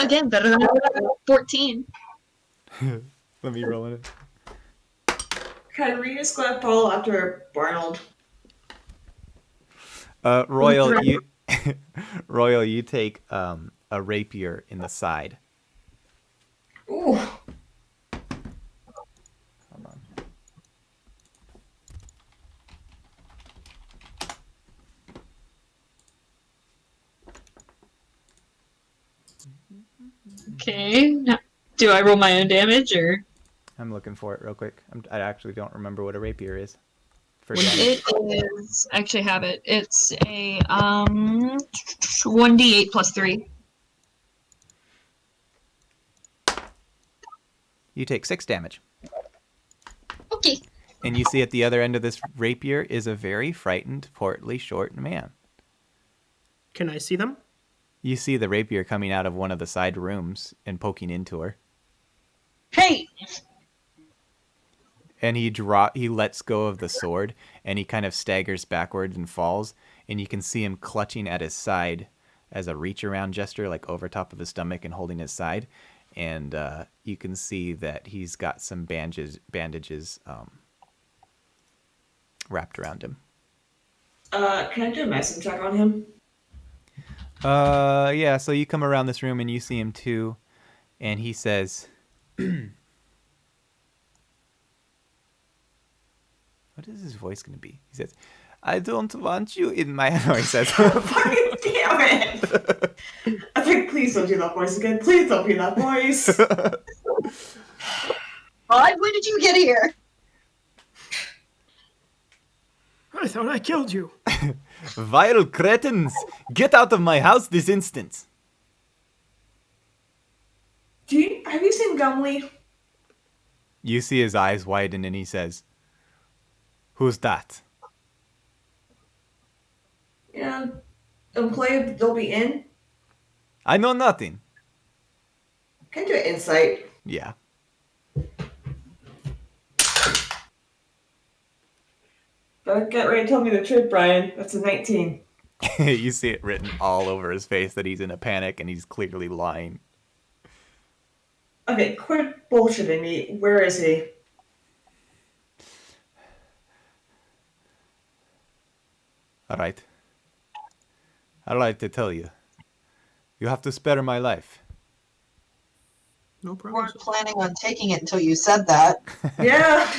Again, better than 14. Let me roll it. Katarina's going to follow after Barnold. Royal, you take a rapier in the side. Ooh. Hold on. Okay. Do I roll my own damage or? I'm looking for it real quick. I actually don't remember what a rapier is. It is. I actually have it. It's a 1d8 plus 3. You take 6 damage. Okay. And you see at the other end of this rapier is a very frightened, portly, short man. Can I see them? You see the rapier coming out of one of the side rooms and poking into her. Hey. and he lets go of the sword, and he kind of staggers backwards and falls, and you can see him clutching at his side as a reach around gesture, like over top of his stomach and holding his side, and you can see that he's got some bandages wrapped around him. Can I do a medicine check on him? Yeah, so you come around this room and you see him too, and he says, what is his voice going to be? He says, I don't want you in my... No, he says... Fucking damn it! I think, please don't do that voice again. Please don't do that voice. When did you get here? I thought I killed you. Vile cretins! Get out of my house this instant! Have you seen Gumley? You see his eyes widen and he says, who's that? Yeah. Employee of the Dolby Inn? I know nothing. Can I do an insight? Yeah. Better get ready to tell me the truth, Brian. That's a 19. You see it written all over his face that he's in a panic and he's clearly lying. Okay, quit bullshitting me. Where is he? Alright. I'd like to tell you. You have to spare my life. No We problem. weren't planning on taking it until you said that. Yeah.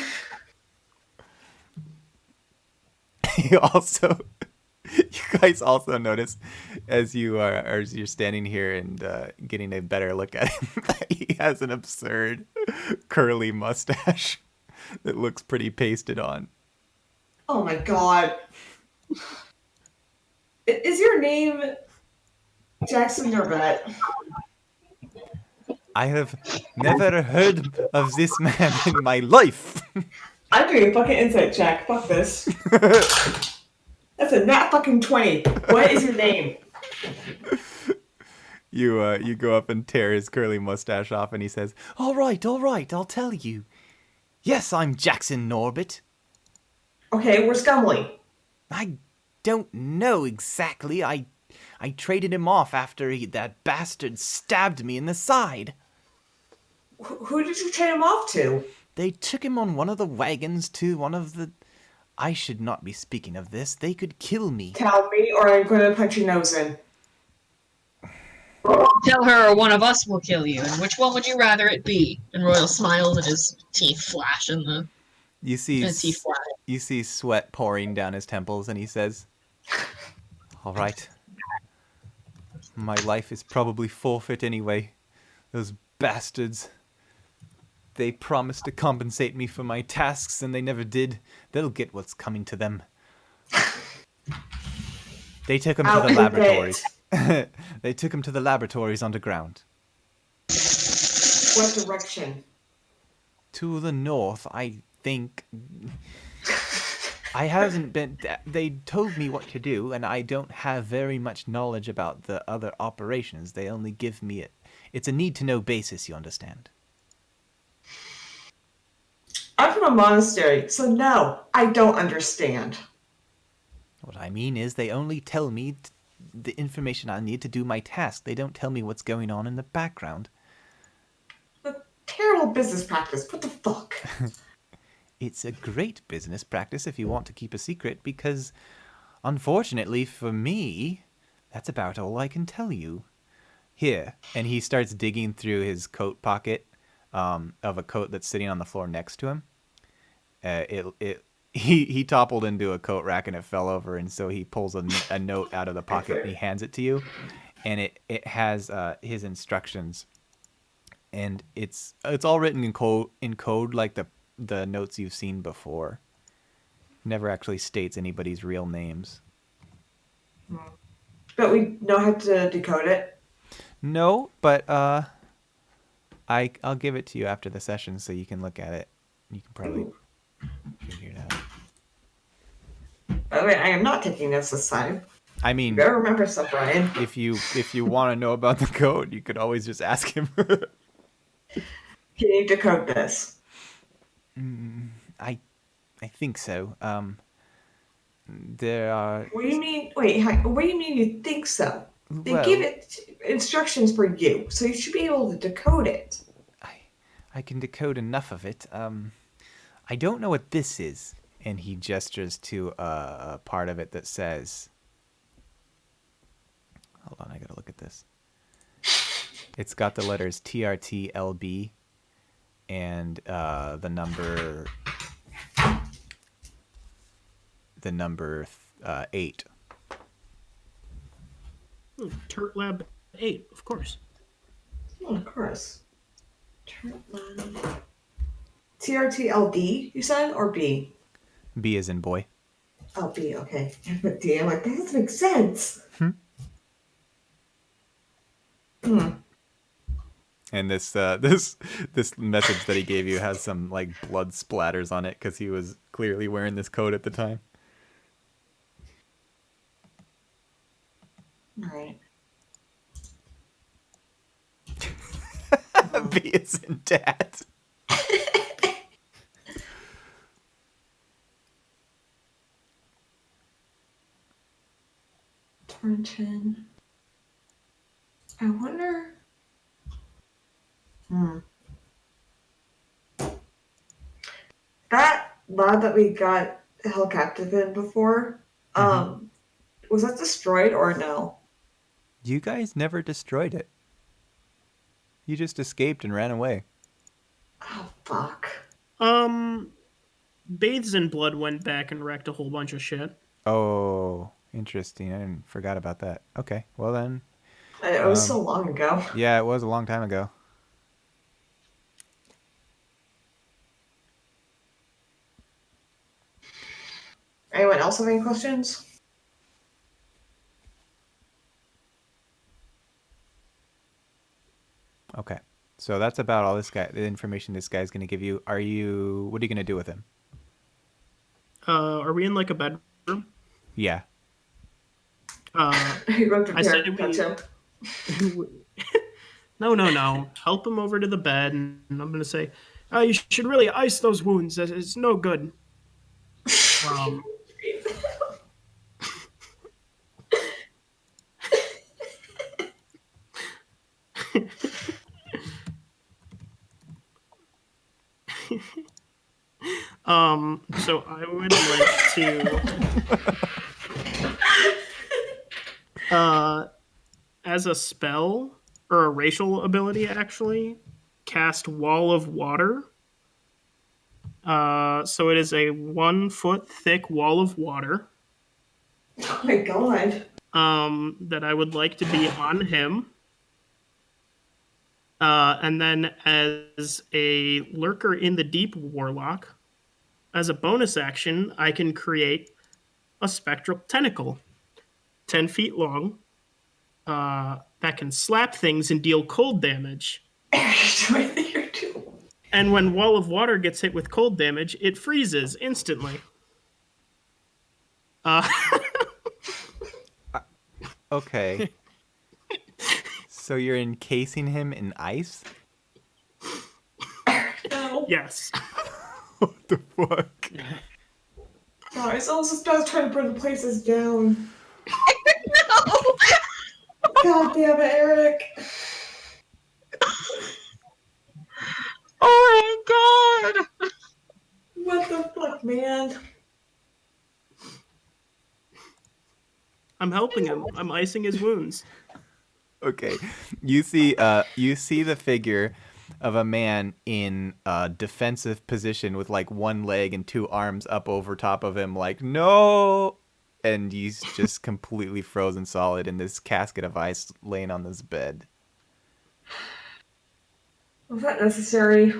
You guys also notice as you're standing here and getting a better look at him, he has an absurd curly mustache that looks pretty pasted on. Oh my god. Is your name Jackson Norvett? I have never heard of this man in my life. I'm doing a fucking insight check. Fuck this. That's a nat fucking 20. What is your name? You go up and tear his curly mustache off, and he says, all right, I'll tell you. Yes, I'm Jackson Norbit. Okay, where's Gumley? I don't know exactly. I traded him off after that bastard stabbed me in the side. Who did you trade him off to? They took him on one of the wagons to one of the... I should not be speaking of this. They could kill me. Tell me, or I'm going to punch your nose in. Tell her or one of us will kill you. And which one would you rather it be? And Royal smiles and his teeth flash in the... You see, His teeth flash. you see sweat pouring down his temples, and he says, all right. My life is probably forfeit anyway. Those bastards. They promised to compensate me for my tasks, and they never did. They'll get what's coming to them. They took him to Out the in the laboratories. They took him to the laboratories underground. What direction? To the north, I think. I haven't been... They told me what to do, and I don't have very much knowledge about the other operations. They only give me it. It's a need-to-know basis, you understand. I'm from a monastery, so no, I don't understand. What I mean is they only tell me the information I need to do my task. They don't tell me what's going on in the background. A terrible business practice. What the fuck? It's a great business practice if you want to keep a secret, because unfortunately for me, that's about all I can tell you. Here. And he starts digging through his coat pocket of a coat that's sitting on the floor next to him. He toppled into a coat rack and it fell over, and so he pulls a note out of the pocket and he hands it to you, and it has his instructions, and it's all written in code like the notes you've seen before. Never actually states anybody's real names. But we know how to decode it. No, but I'll give it to you after the session so you can look at it. You can probably figure it out. By the way, I am not taking notes this time. I You mean, better remember stuff, Ryan. if you want to know about the code, you could always just ask him. Can you decode this? I think so. There are What do you mean? Wait, what do you mean you think so? They give well, it instructions for you, so you should be able to decode it. I can decode enough of it. I don't know what this is. And he gestures to a part of it that says, hold on, I gotta look at this. It's got the letters TRTLB and the number 8. Turt Lab 8, of course. Oh, of course. TRTLD, you said, or B? B as in boy. Oh, B, okay. But D, I'm like, that doesn't make sense. And this message that he gave you has some like blood splatters on it because he was clearly wearing this coat at the time. All right. B is in dad. Torrington. I wonder. That lab that we got held captive in before, was that destroyed or no? You guys never destroyed it. You just escaped and ran away. Oh, fuck. Bathes in Blood went back and wrecked a whole bunch of shit. Oh, interesting. I forgot about that. Okay, well then. It was so long ago. Yeah, it was a long time ago. Anyone else have any questions? Okay. So that's about all the information this guy's going to give you. What are you going to do with him? Are we in like a bedroom? Yeah. You go to I said touch him. No. Help him over to the bed, and I'm gonna say, you should really ice those wounds. It's no good. So I would like to, as a spell or a racial ability, actually, cast Wall of Water. So it is a 1 foot thick wall of water. Oh my god. That I would like to be on him. And then as a lurker in the deep warlock, as a bonus action, I can create a spectral tentacle, 10 feet long, that can slap things and deal cold damage. And when Wall of Water gets hit with cold damage, it freezes instantly. Okay. So you're encasing him in ice? No. Yes. What the fuck? Guys, I was just trying to bring the places down. No! God damn it, Eric. Oh my god! What the fuck, man? I'm helping him. I'm icing his wounds. Okay. You see the figure of a man in a defensive position with like one leg and two arms up over top of him like, no! And he's just completely frozen solid in this casket of ice laying on this bed. Was that necessary?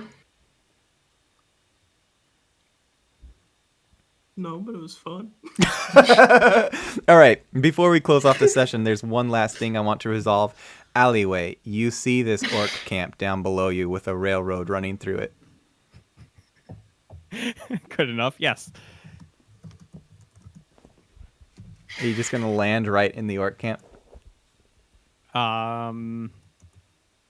No, but it was fun. All right. Before we close off the session, there's one last thing I want to resolve. Alleyway. You see this orc camp down below you with a railroad running through it. Good enough. Yes. Are you just going to land right in the orc camp?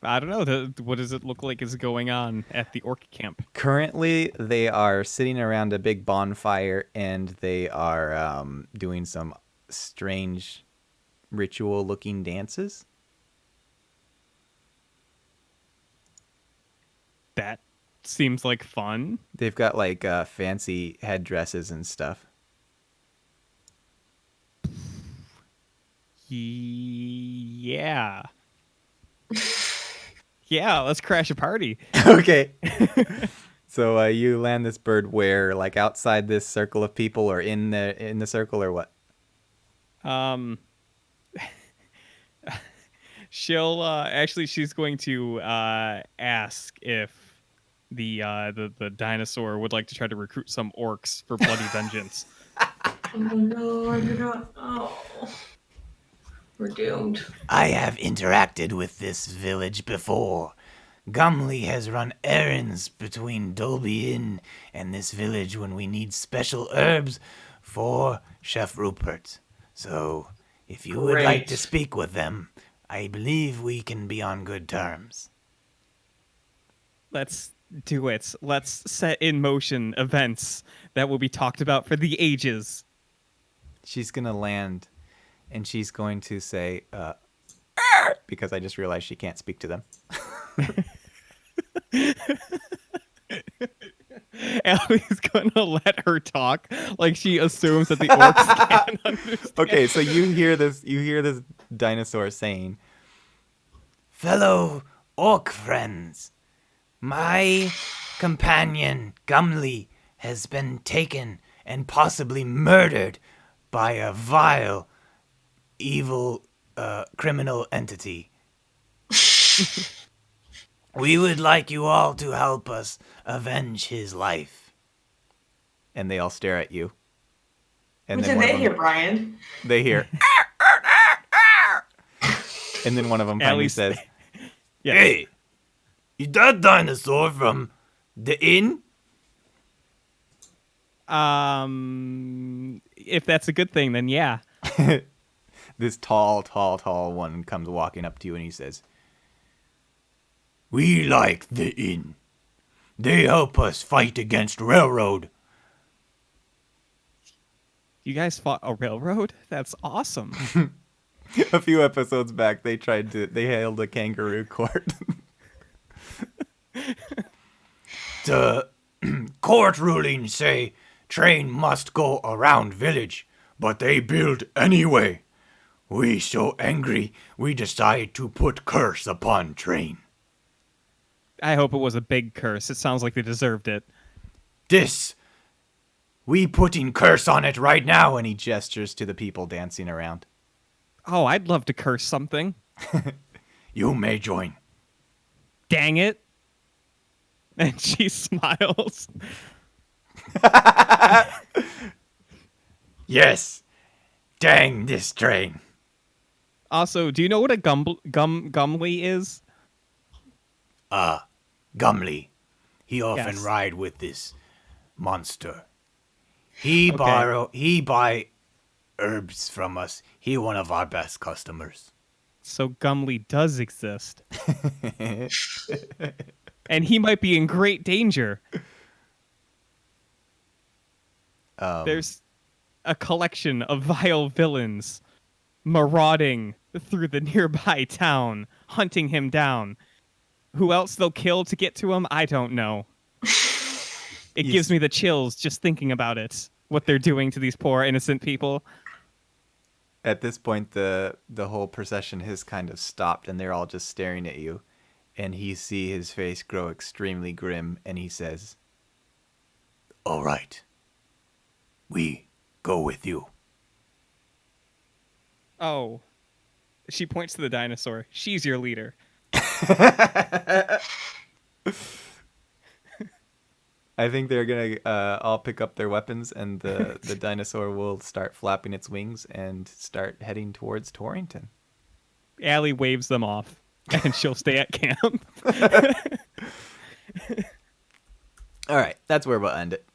I don't know. What does it look like is going on at the orc camp? Currently, they are sitting around a big bonfire and they are doing some strange ritual-looking dances. That seems like fun. They've got like fancy headdresses and stuff. Yeah. Yeah, let's crash a party. Okay. So you land this bird where, like outside this circle of people, or in the circle, or what? She'll actually she's going to ask if the dinosaur would like to try to recruit some orcs for bloody vengeance. Oh no, I do not. Oh, we're doomed. I have interacted with this village before. Gumley has run errands between Dolby Inn and this village when we need special herbs for Chef Rupert. So, if you would like to Great. speak with them, I believe we can be on good terms. Let's do it. Let's set in motion events that will be talked about for the ages. She's gonna land, and she's going to say, because I just realized she can't speak to them. Allie's gonna let her talk like she assumes that the orcs can understand. Okay, so you hear this dinosaur saying, Fellow orc friends, my companion Gumley has been taken and possibly murdered by a vile, evil, criminal entity. We would like you all to help us avenge his life. and they all stare at you. And What then did one they of hear, them, Brian? they hear, and then one of them finally Allie's- says, Yes. Hey, is that dinosaur from the inn? If that's a good thing, then yeah. this tall one comes walking up to you and he says, We like the inn. They help us fight against railroad. You guys fought a railroad? That's awesome. a few episodes back, they held a kangaroo court. The court rulings say train must go around village, but they build anyway. We so angry, we decide to put curse upon train. I hope it was a big curse. It sounds like they deserved it. We putting curse on it right now, and he gestures to the people dancing around. Oh, I'd love to curse something. you may join. Dang it. And she smiles. Yes, dang this train. Also, do you know what a gumly is? Gumley, he often Yes. ride with this monster. He buy herbs from us. He one of our best customers. So Gumly does exist. And he might be in great danger. There's a collection of vile villains marauding through the nearby town, hunting him down. Who else they'll kill to get to him, I don't know. It gives me the chills just thinking about it. What they're doing to these poor innocent people. At this point, the whole procession has kind of stopped, and they're all just staring at you. And you see his face grow extremely grim, and he says, All right. We go with you. Oh. She points to the dinosaur. She's your leader. I think they're going to all pick up their weapons, and the dinosaur will start flapping its wings and start heading towards Torrington. Allie waves them off, and she'll stay at camp. All right, that's where we'll end it.